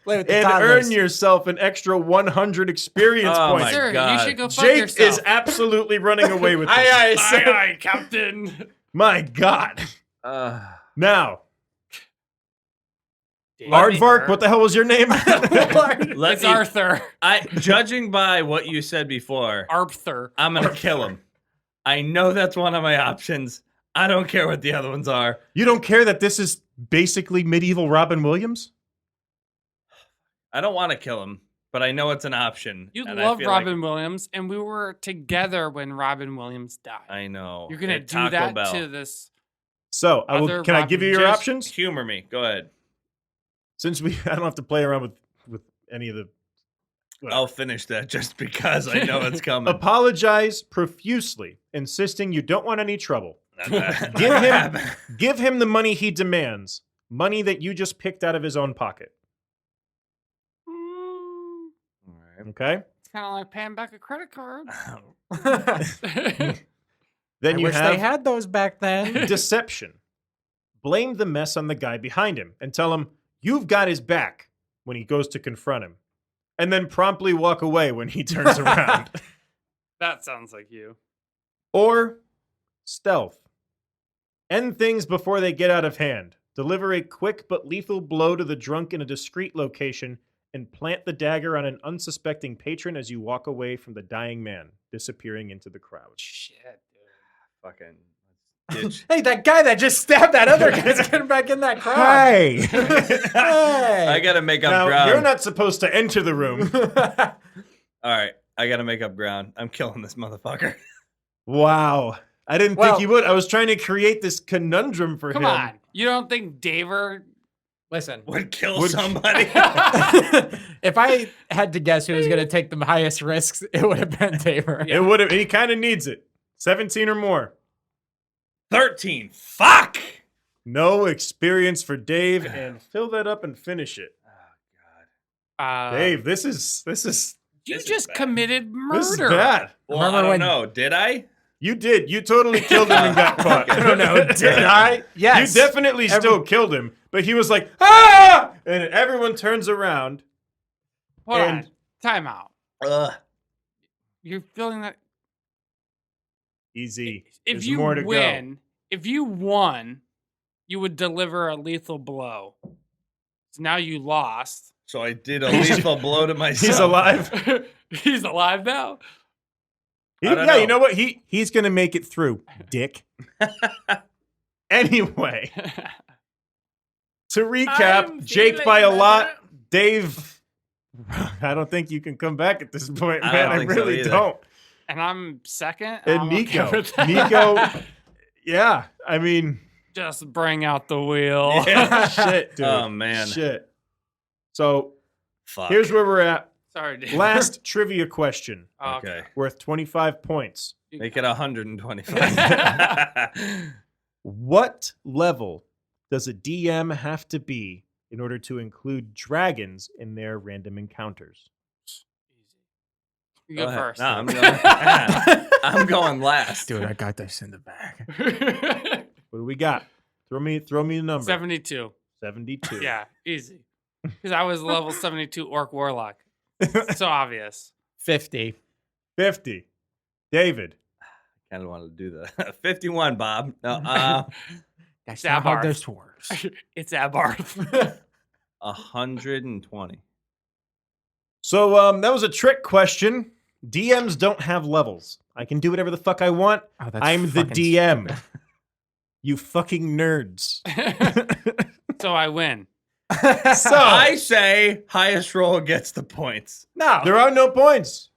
[SPEAKER 3] play with the
[SPEAKER 1] and
[SPEAKER 3] toddlers?
[SPEAKER 1] earn yourself an extra 100 experience
[SPEAKER 4] Oh
[SPEAKER 1] points.
[SPEAKER 4] my
[SPEAKER 2] Sir,
[SPEAKER 4] God.
[SPEAKER 2] you should go fuck
[SPEAKER 1] Jake
[SPEAKER 2] yourself.
[SPEAKER 1] is absolutely running away with this.
[SPEAKER 3] Aye, aye, sir.
[SPEAKER 2] Aye, Captain.
[SPEAKER 1] My God. Now,
[SPEAKER 2] Let me-
[SPEAKER 1] Aardvark, what the hell was your name?
[SPEAKER 2] It's Arthur.
[SPEAKER 4] Judging by what you said before,
[SPEAKER 2] Arthur.
[SPEAKER 4] I'm gonna kill him. I know that's one of my options. I don't care what the other ones are.
[SPEAKER 1] You don't care that this is basically medieval Robin Williams?
[SPEAKER 4] I don't want to kill him, but I know it's an option.
[SPEAKER 2] You
[SPEAKER 4] and I
[SPEAKER 2] love
[SPEAKER 4] feel like-
[SPEAKER 2] Robin Williams, and we were together when Robin Williams died.
[SPEAKER 4] I know.
[SPEAKER 2] You're gonna
[SPEAKER 4] At
[SPEAKER 2] do
[SPEAKER 4] Taco
[SPEAKER 2] that
[SPEAKER 4] Bell.
[SPEAKER 2] to this.
[SPEAKER 1] So,
[SPEAKER 2] Other
[SPEAKER 1] can I give you your
[SPEAKER 2] Robin-
[SPEAKER 1] options?
[SPEAKER 4] Humor me. Go ahead.
[SPEAKER 1] Since I don't have to play around with any of the...
[SPEAKER 4] I'll finish that just because I know it's coming.
[SPEAKER 1] Apologize profusely, insisting you don't want any trouble.
[SPEAKER 4] Give
[SPEAKER 1] Give him the money he demands, money that you just picked out of his own pocket. Okay?
[SPEAKER 2] It's kind of like paying back a credit card.
[SPEAKER 1] Then
[SPEAKER 3] I
[SPEAKER 1] you
[SPEAKER 3] wish
[SPEAKER 1] have
[SPEAKER 3] they had those back then.
[SPEAKER 1] deception. Blame the mess on the guy behind him and tell him you've got his back when he goes to confront him. And then promptly walk away when he turns around.
[SPEAKER 2] That sounds like you.
[SPEAKER 1] Or stealth. End things before they get out of hand. Deliver a quick but lethal blow to the drunk in a discreet location and plant the dagger on an unsuspecting patron as you walk away from the dying man, disappearing into the crowd.
[SPEAKER 2] Shit, dude.
[SPEAKER 4] Fucking ditch.
[SPEAKER 3] Hey, that guy that just stabbed that other guy's getting back in that crowd.
[SPEAKER 1] Hey!
[SPEAKER 3] Hey.
[SPEAKER 4] I gotta make up
[SPEAKER 1] Now,
[SPEAKER 4] ground.
[SPEAKER 1] you're not supposed to enter the room.
[SPEAKER 4] All right, I gotta make up ground. I'm killing this motherfucker.
[SPEAKER 1] Wow. I didn't
[SPEAKER 3] Well-
[SPEAKER 1] think you would. I was trying to create this conundrum for
[SPEAKER 2] Come
[SPEAKER 1] him.
[SPEAKER 2] on. You don't think Daver...
[SPEAKER 3] Listen,
[SPEAKER 4] Would kill
[SPEAKER 1] Would-
[SPEAKER 4] somebody.
[SPEAKER 3] if I had to guess who was going to take the highest risks, it would have been Tabor.
[SPEAKER 2] Yeah.
[SPEAKER 1] It would have. He kind of needs it. 17 or more.
[SPEAKER 4] 13. Fuck.
[SPEAKER 1] No experience for Dave, and fill that up and finish it. Dave, this is
[SPEAKER 2] You
[SPEAKER 4] this is
[SPEAKER 2] just
[SPEAKER 4] bad.
[SPEAKER 2] committed murder.
[SPEAKER 1] this is bad.
[SPEAKER 4] Well,
[SPEAKER 3] Remember
[SPEAKER 4] I don't
[SPEAKER 3] when-
[SPEAKER 4] know. Did I?
[SPEAKER 1] You did. You totally killed him and got caught.
[SPEAKER 3] I don't know. Did I? Yes.
[SPEAKER 1] You definitely still killed him, but he was like, ah! And everyone turns around.
[SPEAKER 2] Hold
[SPEAKER 1] And-
[SPEAKER 2] on. Time out.
[SPEAKER 4] Ugh.
[SPEAKER 2] You're feeling that...
[SPEAKER 1] Easy.
[SPEAKER 2] If
[SPEAKER 1] There's
[SPEAKER 2] you
[SPEAKER 1] more to go.
[SPEAKER 2] win, if you won, you would deliver a lethal blow. So now you lost.
[SPEAKER 4] So I did a lethal blow to myself.
[SPEAKER 1] He's alive.
[SPEAKER 2] He's alive now.
[SPEAKER 4] I don't
[SPEAKER 1] Yeah,
[SPEAKER 4] know.
[SPEAKER 1] you know what? He's gonna make it through, dick. Anyway, to recap,
[SPEAKER 2] I'm
[SPEAKER 1] Jake
[SPEAKER 2] feeling
[SPEAKER 1] by a
[SPEAKER 2] better.
[SPEAKER 1] lot. Dave, I don't think you can come back at this point,
[SPEAKER 4] I
[SPEAKER 1] man.
[SPEAKER 4] don't
[SPEAKER 1] I
[SPEAKER 4] think so
[SPEAKER 1] really
[SPEAKER 4] either.
[SPEAKER 1] don't.
[SPEAKER 2] And I'm second.
[SPEAKER 1] And
[SPEAKER 2] I'm
[SPEAKER 1] Niko.
[SPEAKER 2] okay with that.
[SPEAKER 1] Niko, yeah. I mean,
[SPEAKER 2] Just bring out the wheel.
[SPEAKER 4] Yeah.
[SPEAKER 1] shit, dude.
[SPEAKER 4] Oh, man.
[SPEAKER 1] Shit. So
[SPEAKER 4] Fuck.
[SPEAKER 1] here's where we're at.
[SPEAKER 2] Sorry, Dave.
[SPEAKER 1] Last trivia question,
[SPEAKER 2] Oh,
[SPEAKER 4] Okay.
[SPEAKER 1] worth 25 points.
[SPEAKER 4] Make it 125.
[SPEAKER 1] What level does a DM have to be in order to include dragons in their random encounters?
[SPEAKER 2] You go
[SPEAKER 4] ahead.
[SPEAKER 2] first.
[SPEAKER 4] No, I'm going last.
[SPEAKER 3] Dude, I got this in the bag.
[SPEAKER 1] What do we got? Throw me the number.
[SPEAKER 2] 72.
[SPEAKER 1] 72.
[SPEAKER 2] Yeah, easy. Because I was level 72 Orc Warlock. So obvious.
[SPEAKER 3] 50.
[SPEAKER 1] 50. David.
[SPEAKER 4] Kind of wanted to do that. 51, Bob. No,
[SPEAKER 3] That's
[SPEAKER 2] not how this
[SPEAKER 3] works.
[SPEAKER 2] It's Abarth.
[SPEAKER 4] 120.
[SPEAKER 1] So that was a trick question. DMs don't have levels. I can do whatever the fuck I want.
[SPEAKER 3] Oh,
[SPEAKER 1] I'm the DM. You fucking nerds.
[SPEAKER 2] So I win.
[SPEAKER 1] So
[SPEAKER 4] I say highest roll gets the points.
[SPEAKER 3] No.
[SPEAKER 1] there are no points.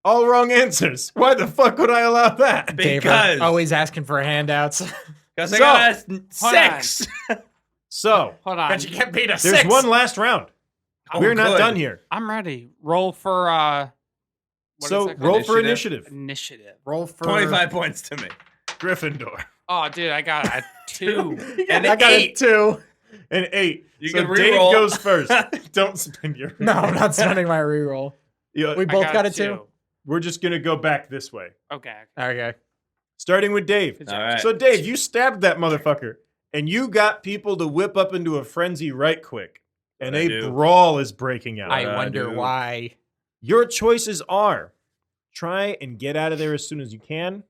[SPEAKER 1] All wrong answers. Why the fuck would I allow that?
[SPEAKER 4] Because
[SPEAKER 3] always asking for handouts.
[SPEAKER 4] I
[SPEAKER 1] So-
[SPEAKER 4] got a
[SPEAKER 2] Hold
[SPEAKER 4] 6.
[SPEAKER 1] So
[SPEAKER 2] Hold on.
[SPEAKER 3] But you can't beat a
[SPEAKER 1] there's
[SPEAKER 3] 6.
[SPEAKER 1] one last round. We're not
[SPEAKER 4] good.
[SPEAKER 1] done here.
[SPEAKER 2] I'm ready. Roll for what is
[SPEAKER 1] So
[SPEAKER 2] that called?
[SPEAKER 1] roll for
[SPEAKER 4] Initiative?
[SPEAKER 1] initiative.
[SPEAKER 2] Initiative.
[SPEAKER 3] Roll for
[SPEAKER 4] 25 points to me.
[SPEAKER 1] Gryffindor.
[SPEAKER 2] Oh, dude, I got a 2.
[SPEAKER 4] And
[SPEAKER 3] I got a
[SPEAKER 4] 8.
[SPEAKER 3] 2.
[SPEAKER 1] An 8.
[SPEAKER 4] You
[SPEAKER 1] so
[SPEAKER 4] can
[SPEAKER 1] Dave
[SPEAKER 4] re-roll.
[SPEAKER 1] goes first. Don't spend your
[SPEAKER 3] No, I'm not spending my reroll.
[SPEAKER 1] Yeah,
[SPEAKER 3] We both got a 2.
[SPEAKER 1] we're just gonna go back this way.
[SPEAKER 2] Okay.
[SPEAKER 3] Okay.
[SPEAKER 1] Starting with Dave.
[SPEAKER 2] Good
[SPEAKER 4] All
[SPEAKER 2] job.
[SPEAKER 4] right.
[SPEAKER 1] So Dave, you stabbed that motherfucker, and you got people to whip up into a frenzy right quick. And
[SPEAKER 4] What'd I
[SPEAKER 1] a
[SPEAKER 4] do?
[SPEAKER 1] brawl is breaking out.
[SPEAKER 3] I
[SPEAKER 4] I
[SPEAKER 3] wonder
[SPEAKER 4] do?
[SPEAKER 3] why.
[SPEAKER 1] Your choices are try and get out of there as soon as you can,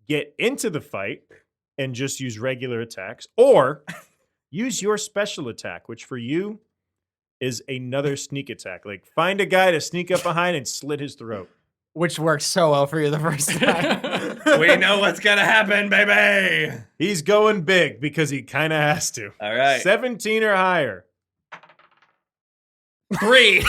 [SPEAKER 1] get into the fight and just use regular attacks, or use your special attack, which for you is another sneak attack. Like find a guy to sneak up behind and slit his throat.
[SPEAKER 3] Which worked so well for you the first time.
[SPEAKER 4] We know what's going to happen, baby.
[SPEAKER 1] He's going big because he kind of has to.
[SPEAKER 4] All right.
[SPEAKER 1] 17 or higher.
[SPEAKER 4] 3.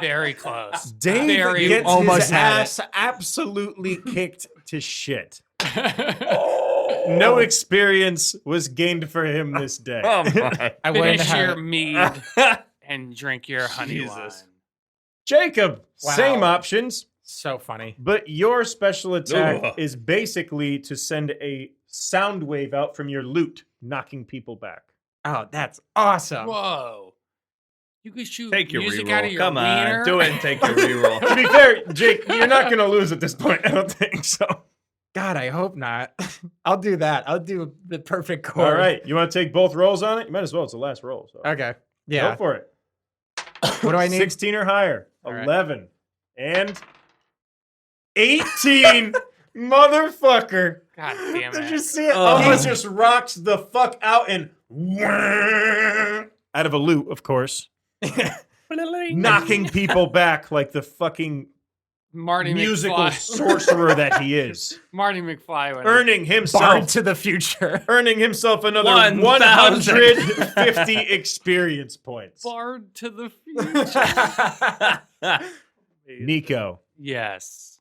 [SPEAKER 2] Very close.
[SPEAKER 1] Dave
[SPEAKER 2] Very
[SPEAKER 1] gets
[SPEAKER 3] almost
[SPEAKER 1] his
[SPEAKER 3] had it.
[SPEAKER 1] ass absolutely kicked to shit.
[SPEAKER 4] Oh.
[SPEAKER 1] No experience was gained for him this day.
[SPEAKER 4] Oh, my.
[SPEAKER 3] I wouldn't
[SPEAKER 2] Finish
[SPEAKER 3] have
[SPEAKER 2] your
[SPEAKER 3] it.
[SPEAKER 2] mead and drink your honey
[SPEAKER 4] Jesus.
[SPEAKER 2] wine.
[SPEAKER 1] Jacob,
[SPEAKER 3] Wow.
[SPEAKER 1] same options,
[SPEAKER 3] So funny.
[SPEAKER 1] but your special attack
[SPEAKER 4] Ugh.
[SPEAKER 1] is basically to send a sound wave out from your lute, knocking people back.
[SPEAKER 3] Oh, that's awesome.
[SPEAKER 2] Whoa. You could shoot
[SPEAKER 4] Take your
[SPEAKER 2] music out of
[SPEAKER 4] reroll.
[SPEAKER 2] your
[SPEAKER 4] Come
[SPEAKER 2] wiener?
[SPEAKER 4] on. Do it and take your reroll.
[SPEAKER 1] To be fair, Jake, you're not going to lose at this point. I don't think so.
[SPEAKER 3] God, I hope not. I'll do that. I'll do the perfect chord.
[SPEAKER 1] All right. You want to take both rolls on it? You might as well. It's the last roll. So.
[SPEAKER 3] Okay. Yeah.
[SPEAKER 1] Go for it.
[SPEAKER 3] What do I need?
[SPEAKER 1] 16 or higher.
[SPEAKER 3] All right.
[SPEAKER 1] 11. And 18. Motherfucker.
[SPEAKER 2] God damn
[SPEAKER 1] Did you
[SPEAKER 2] it.
[SPEAKER 1] see it?
[SPEAKER 4] Oh.
[SPEAKER 1] He just rocks the fuck out and out of a lute, of course. Knocking people back like the fucking
[SPEAKER 2] Marty
[SPEAKER 1] musical
[SPEAKER 2] McFly.
[SPEAKER 1] sorcerer that he is.
[SPEAKER 2] Marty McFly. When
[SPEAKER 1] Earning
[SPEAKER 3] Bard
[SPEAKER 1] himself
[SPEAKER 3] to the future.
[SPEAKER 1] another
[SPEAKER 4] 1,000.
[SPEAKER 1] 150 experience points.
[SPEAKER 2] Bard to the future.
[SPEAKER 1] Niko,
[SPEAKER 2] Yes.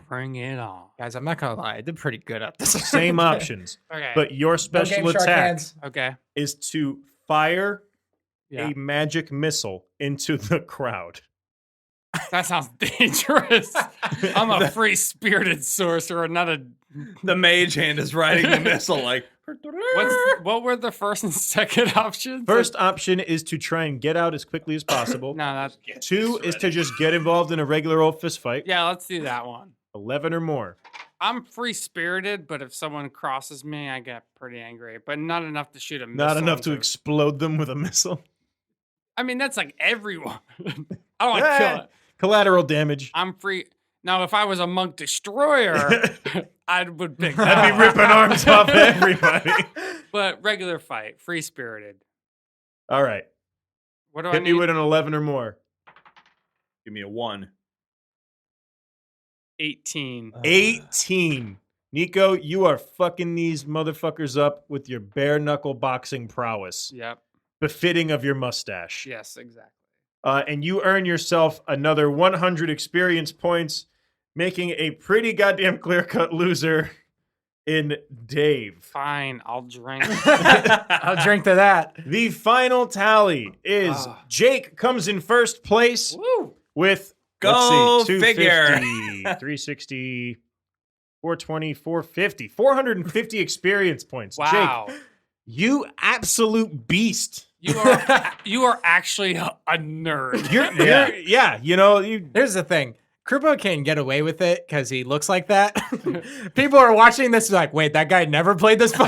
[SPEAKER 2] Bring it on.
[SPEAKER 3] Guys, I'm not gonna lie, I did pretty good at this.
[SPEAKER 1] same options,
[SPEAKER 2] Okay.
[SPEAKER 1] but your
[SPEAKER 3] No
[SPEAKER 1] special
[SPEAKER 3] Game Shark
[SPEAKER 1] attack
[SPEAKER 3] hands.
[SPEAKER 2] Okay.
[SPEAKER 1] is to fire
[SPEAKER 2] Yeah.
[SPEAKER 1] a magic missile into the crowd.
[SPEAKER 2] That sounds dangerous. I'm a free spirited sorcerer, not a.
[SPEAKER 4] The mage hand is riding the missile like.
[SPEAKER 2] What were the first and second options?
[SPEAKER 1] First option is to try and get out as quickly as possible.
[SPEAKER 2] No, that's.
[SPEAKER 1] 2 is to just get involved in a regular old fist fight.
[SPEAKER 2] Yeah, let's do that one.
[SPEAKER 1] 11 or more.
[SPEAKER 2] I'm free spirited, but if someone crosses me, I get pretty angry. But not enough to shoot a missile.
[SPEAKER 1] Not enough to
[SPEAKER 2] into-
[SPEAKER 1] explode them with a missile.
[SPEAKER 2] I mean, that's like everyone. I don't want to kill it.
[SPEAKER 1] Collateral damage.
[SPEAKER 2] I'm free. Now, if I was a monk destroyer, I would pick that.
[SPEAKER 1] I'd be
[SPEAKER 2] one.
[SPEAKER 1] ripping arms off everybody.
[SPEAKER 2] But regular fight, free spirited.
[SPEAKER 1] All right.
[SPEAKER 2] What do I
[SPEAKER 1] Hit me
[SPEAKER 2] need?
[SPEAKER 1] with an 11 or more.
[SPEAKER 4] Give me a 1.
[SPEAKER 2] 18.
[SPEAKER 1] 18. Niko, you are fucking these motherfuckers up with your bare knuckle boxing prowess,
[SPEAKER 2] Yep.
[SPEAKER 1] befitting of your mustache.
[SPEAKER 2] Yes, exactly.
[SPEAKER 1] And you earn yourself another 100 experience points, making a pretty goddamn clear-cut loser in Dave.
[SPEAKER 2] Fine, I'll drink.
[SPEAKER 3] I'll drink to that.
[SPEAKER 1] The final tally is
[SPEAKER 2] Ah.
[SPEAKER 1] Jake comes in first place
[SPEAKER 2] Woo!
[SPEAKER 1] with
[SPEAKER 4] Go
[SPEAKER 1] let's see,
[SPEAKER 4] figure.
[SPEAKER 1] 250, 360, 420, 450, 450 experience points.
[SPEAKER 2] Wow.
[SPEAKER 1] Jake, you absolute beast.
[SPEAKER 2] You are actually a nerd.
[SPEAKER 1] Yeah, you know, you
[SPEAKER 3] Here's the thing. Krupa can get away with it because he looks like that. People are watching this like, wait, that guy never played this before?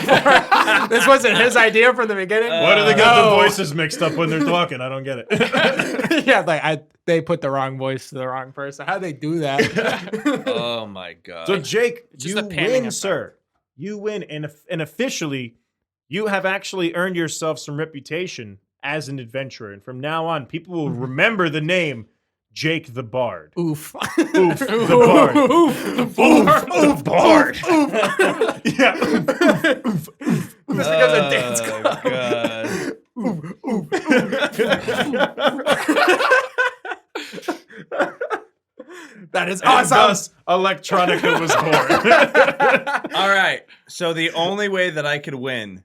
[SPEAKER 3] This wasn't his idea from the beginning?
[SPEAKER 1] why do they got the
[SPEAKER 3] No.
[SPEAKER 1] voices mixed up when they're talking? I don't get it.
[SPEAKER 3] Yeah, like they put the wrong voice to the wrong person. How'd they do that?
[SPEAKER 4] Oh my god.
[SPEAKER 1] So Jake,
[SPEAKER 2] It's just
[SPEAKER 1] you
[SPEAKER 2] a panning
[SPEAKER 1] win,
[SPEAKER 2] effect.
[SPEAKER 1] sir. You win, and officially, you have actually earned yourself some reputation as an adventurer. And from now on, people will remember the name Jake the Bard.
[SPEAKER 3] Oof.
[SPEAKER 1] Oof, the Bard.
[SPEAKER 3] Oof.
[SPEAKER 1] Oof, Bard. Yeah.
[SPEAKER 3] This becomes a dance
[SPEAKER 4] Oh,
[SPEAKER 3] club.
[SPEAKER 4] God.
[SPEAKER 3] That is
[SPEAKER 1] And
[SPEAKER 3] awesome.
[SPEAKER 1] thus, Electronica was born.
[SPEAKER 4] All right. So the only way that I could win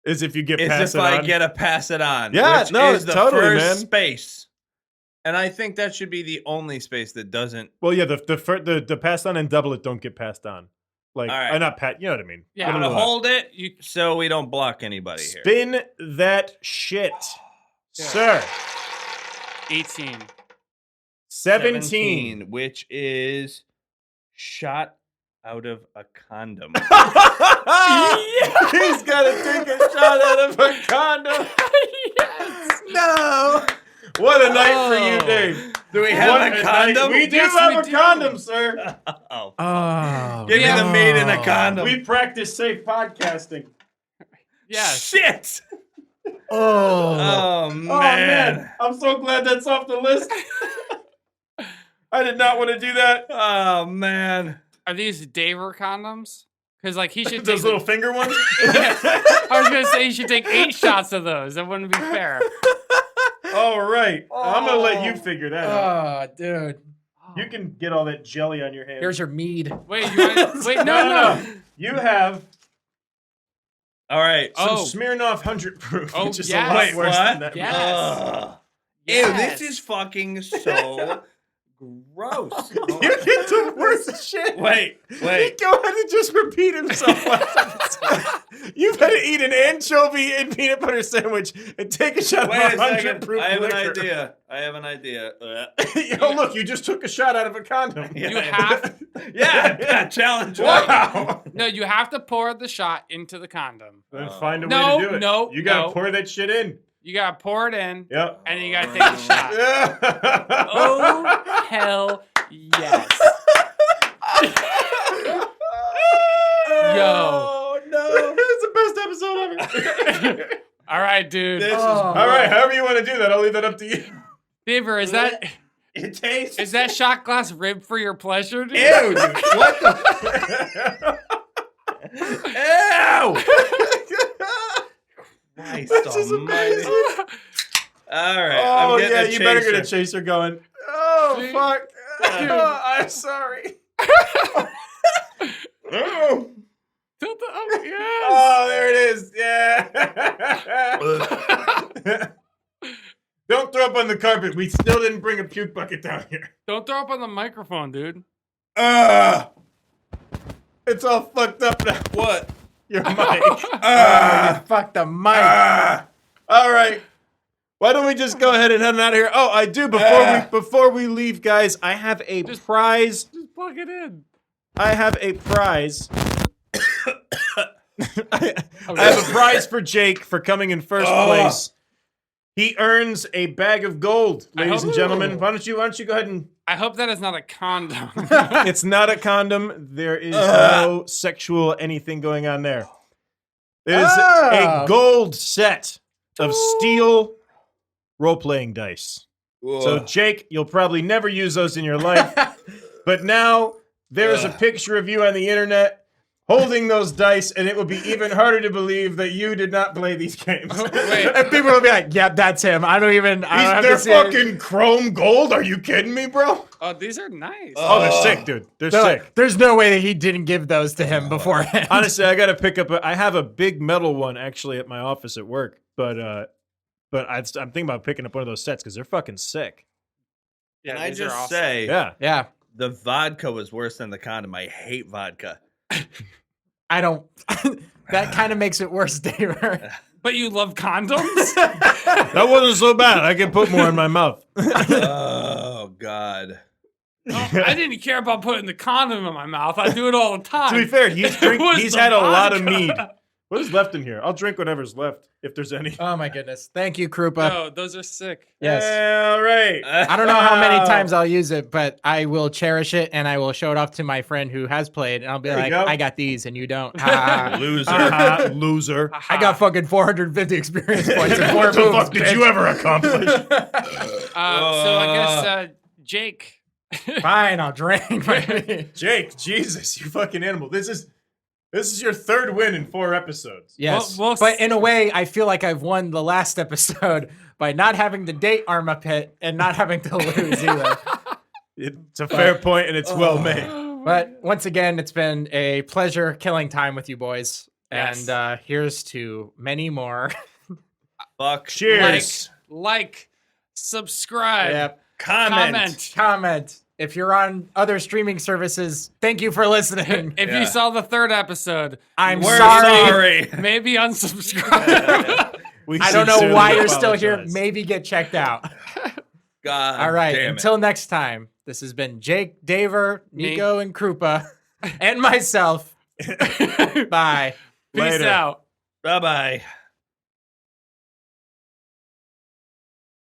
[SPEAKER 1] Is if you get
[SPEAKER 4] is
[SPEAKER 1] pass
[SPEAKER 4] if
[SPEAKER 1] it
[SPEAKER 4] I
[SPEAKER 1] on.
[SPEAKER 4] get to pass it on.
[SPEAKER 1] Yeah,
[SPEAKER 4] which
[SPEAKER 1] no,
[SPEAKER 4] is the
[SPEAKER 1] totally,
[SPEAKER 4] first
[SPEAKER 1] man.
[SPEAKER 4] space. And I think that should be the only space that doesn't.
[SPEAKER 1] Well, yeah, the pass on and double it don't get passed on. Like,
[SPEAKER 4] All right.
[SPEAKER 1] not pat. You know what I mean?
[SPEAKER 2] Yeah.
[SPEAKER 4] I'm
[SPEAKER 1] Blah,
[SPEAKER 4] gonna
[SPEAKER 1] blah, blah.
[SPEAKER 4] hold it so we don't block anybody here.
[SPEAKER 1] Spin that shit,
[SPEAKER 2] Yeah.
[SPEAKER 1] sir.
[SPEAKER 2] 18.
[SPEAKER 1] 17.
[SPEAKER 4] which is shot out of a condom.
[SPEAKER 1] He's got to take a shot out of a condom.
[SPEAKER 2] Yes.
[SPEAKER 1] No. What a night for you,
[SPEAKER 2] Oh.
[SPEAKER 1] Dave.
[SPEAKER 4] Do we have
[SPEAKER 1] What
[SPEAKER 4] a
[SPEAKER 1] night.
[SPEAKER 4] condom?
[SPEAKER 1] We do
[SPEAKER 2] Yes,
[SPEAKER 1] have
[SPEAKER 2] we
[SPEAKER 1] a
[SPEAKER 2] do.
[SPEAKER 1] condom, sir.
[SPEAKER 4] Oh,
[SPEAKER 3] Oh,
[SPEAKER 4] give me the
[SPEAKER 2] Yeah.
[SPEAKER 4] maid in a condom.
[SPEAKER 1] We practice safe podcasting.
[SPEAKER 2] Yes.
[SPEAKER 4] Shit.
[SPEAKER 3] Oh.
[SPEAKER 4] Oh
[SPEAKER 1] Oh, man.
[SPEAKER 4] man.
[SPEAKER 1] I'm so glad that's off the list. I did not want to do that.
[SPEAKER 4] Oh man.
[SPEAKER 2] Are these Daver condoms? Because like he should
[SPEAKER 1] Those
[SPEAKER 2] take.
[SPEAKER 1] little finger ones?
[SPEAKER 2] I was gonna say he should take 8 shots of those. That wouldn't be fair.
[SPEAKER 1] All right. I'm going to let you figure that out.
[SPEAKER 3] Oh, dude.
[SPEAKER 1] You can get all that jelly on your hands.
[SPEAKER 3] Here's your mead.
[SPEAKER 2] Wait. Wait. No.
[SPEAKER 1] no. You have
[SPEAKER 4] All right.
[SPEAKER 1] some
[SPEAKER 2] Oh.
[SPEAKER 1] Smirnoff 100 proof,
[SPEAKER 2] Oh,
[SPEAKER 1] which is
[SPEAKER 2] yes.
[SPEAKER 1] a lot
[SPEAKER 4] Wait,
[SPEAKER 1] worse
[SPEAKER 4] what?
[SPEAKER 1] than that.
[SPEAKER 2] Yes.
[SPEAKER 4] Ugh.
[SPEAKER 2] Yes.
[SPEAKER 4] Ew, this is fucking so gross.
[SPEAKER 1] You get the worst shit.
[SPEAKER 4] Wait.
[SPEAKER 1] Go ahead and just repeat himself. last episode. You've had to eat an anchovy and peanut butter sandwich and take a shot
[SPEAKER 4] Wait
[SPEAKER 1] of
[SPEAKER 4] a
[SPEAKER 1] 100
[SPEAKER 4] second.
[SPEAKER 1] proof
[SPEAKER 4] I have
[SPEAKER 1] liquor.
[SPEAKER 4] an idea.
[SPEAKER 1] Oh, look, you just took a shot out of a condom.
[SPEAKER 2] You have.
[SPEAKER 4] Yeah, challenge.
[SPEAKER 1] Wow.
[SPEAKER 2] No, you have to pour the shot into the condom.
[SPEAKER 1] Then find a
[SPEAKER 2] No,
[SPEAKER 1] way to do it.
[SPEAKER 2] no,
[SPEAKER 1] You got to
[SPEAKER 2] no.
[SPEAKER 1] pour that shit in.
[SPEAKER 2] You gotta pour it in,
[SPEAKER 1] Yep.
[SPEAKER 2] and then you gotta take a shot. Oh hell yes!
[SPEAKER 1] Oh, no. It's the best episode ever.
[SPEAKER 2] All right, dude.
[SPEAKER 4] This is
[SPEAKER 1] All right, however you want to do that, I'll leave that up to you.
[SPEAKER 2] Beaver, is that
[SPEAKER 4] It tastes.
[SPEAKER 2] is that shot glass rib for your pleasure, dude?
[SPEAKER 4] Ew, dude. What the? Ew! Christ almighty. All right.
[SPEAKER 1] Oh,
[SPEAKER 4] I'm getting
[SPEAKER 1] yeah,
[SPEAKER 4] a
[SPEAKER 1] you better get a
[SPEAKER 4] chaser.
[SPEAKER 1] chaser going. Oh,
[SPEAKER 2] See?
[SPEAKER 1] fuck.
[SPEAKER 2] Dude.
[SPEAKER 1] I'm sorry. Oh.
[SPEAKER 2] Tilt it up, yes.
[SPEAKER 1] Oh, there it is. Yeah. Don't throw up on the carpet. We still didn't bring a puke bucket down here.
[SPEAKER 2] Don't throw up on the microphone, dude.
[SPEAKER 1] It's all fucked up now.
[SPEAKER 4] What?
[SPEAKER 1] Your mic.
[SPEAKER 3] Fuck the mic.
[SPEAKER 1] All right. Why don't we just go ahead and head out of here? Oh, I do. Before we leave, guys, I have a prize.
[SPEAKER 2] Just plug it in.
[SPEAKER 1] I have a prize. I have a prize for Jake for coming in first place. He earns a bag of gold, ladies and
[SPEAKER 2] hope-
[SPEAKER 1] gentlemen. Why don't you go ahead and?
[SPEAKER 2] I hope that is not a condom.
[SPEAKER 1] It's not a condom. There is no sexual anything going on there. It is a gold set of steel role-playing dice. So, Jake, you'll probably never use those in your life. But now there's a picture of you on the internet holding those dice, and it will be even harder to believe that you did not play these games.
[SPEAKER 2] Wait.
[SPEAKER 3] And people will be like, "Yeah, that's him." I don't have
[SPEAKER 1] They're
[SPEAKER 3] to see it.
[SPEAKER 1] fucking chrome gold. Are you kidding me, bro?
[SPEAKER 2] Oh, these are nice.
[SPEAKER 1] Oh, they're sick, dude. They're
[SPEAKER 3] They're
[SPEAKER 1] sick.
[SPEAKER 3] like, there's no way that he didn't give those to him beforehand.
[SPEAKER 1] Honestly, I got to pick up. I have a big metal one actually at my office at work, but I'm thinking about picking up one of those sets because they're fucking sick.
[SPEAKER 2] Yeah,
[SPEAKER 4] Can I
[SPEAKER 2] these are
[SPEAKER 4] just
[SPEAKER 2] awesome.
[SPEAKER 4] say,
[SPEAKER 1] Yeah.
[SPEAKER 3] Yeah,
[SPEAKER 4] the vodka was worse than the condom. I hate vodka.
[SPEAKER 3] I don't. That kind of makes it worse, David.
[SPEAKER 2] But you love condoms?
[SPEAKER 1] That wasn't so bad. I can put more in my mouth.
[SPEAKER 4] Oh God.
[SPEAKER 2] Oh, I didn't care about putting the condom in my mouth. I do it all the time.
[SPEAKER 1] To be fair,
[SPEAKER 2] It was
[SPEAKER 1] he's
[SPEAKER 2] the
[SPEAKER 1] had a lot of
[SPEAKER 2] vodka.
[SPEAKER 1] mead. What is left in here? I'll drink whatever's left, if there's any.
[SPEAKER 3] Oh my goodness! Thank you, Krupa.
[SPEAKER 2] No, those are sick.
[SPEAKER 3] Yes.
[SPEAKER 1] All right.
[SPEAKER 3] I don't know how many times I'll use it, but I will cherish it and I will show it off to my friend who has played, and I'll be
[SPEAKER 1] There you
[SPEAKER 3] like,
[SPEAKER 1] go.
[SPEAKER 3] "I got these, and you don't." Ha.
[SPEAKER 4] Loser.
[SPEAKER 1] Loser.
[SPEAKER 3] I got fucking 450 experience points and 4
[SPEAKER 1] What the
[SPEAKER 3] moves.
[SPEAKER 1] fuck did you ever accomplish?
[SPEAKER 2] So I guess Jake.
[SPEAKER 3] Fine, I'll drink.
[SPEAKER 1] Jake, Jesus, you fucking animal. This is your third win in 4 episodes.
[SPEAKER 3] Yes,
[SPEAKER 2] Well,
[SPEAKER 3] but in a way, I feel like I've won the last episode by not having to date Arma Pit and not having to lose either.
[SPEAKER 1] It's a fair point, and it's well made.
[SPEAKER 3] But once again, it's been a pleasure killing time with you boys.
[SPEAKER 2] Yes.
[SPEAKER 3] And here's to many more.
[SPEAKER 4] Fuck.
[SPEAKER 1] Cheers.
[SPEAKER 2] Like, subscribe,
[SPEAKER 3] Yep.
[SPEAKER 4] Comment.
[SPEAKER 3] If you're on other streaming services, thank you for listening.
[SPEAKER 2] If
[SPEAKER 4] Yeah.
[SPEAKER 2] you saw the third episode,
[SPEAKER 4] We're
[SPEAKER 3] sorry.
[SPEAKER 2] maybe unsubscribe.
[SPEAKER 1] We
[SPEAKER 3] I don't know
[SPEAKER 1] sincerely
[SPEAKER 3] why you're still here.
[SPEAKER 1] apologize.
[SPEAKER 3] Maybe get checked out.
[SPEAKER 4] God.
[SPEAKER 3] All right.
[SPEAKER 4] damn it.
[SPEAKER 3] Until next time, this has been Jake, Daver,
[SPEAKER 2] Me.
[SPEAKER 3] Niko, and Krupa, and myself. Bye.
[SPEAKER 2] Peace
[SPEAKER 1] Later.
[SPEAKER 2] out.
[SPEAKER 4] Bye bye.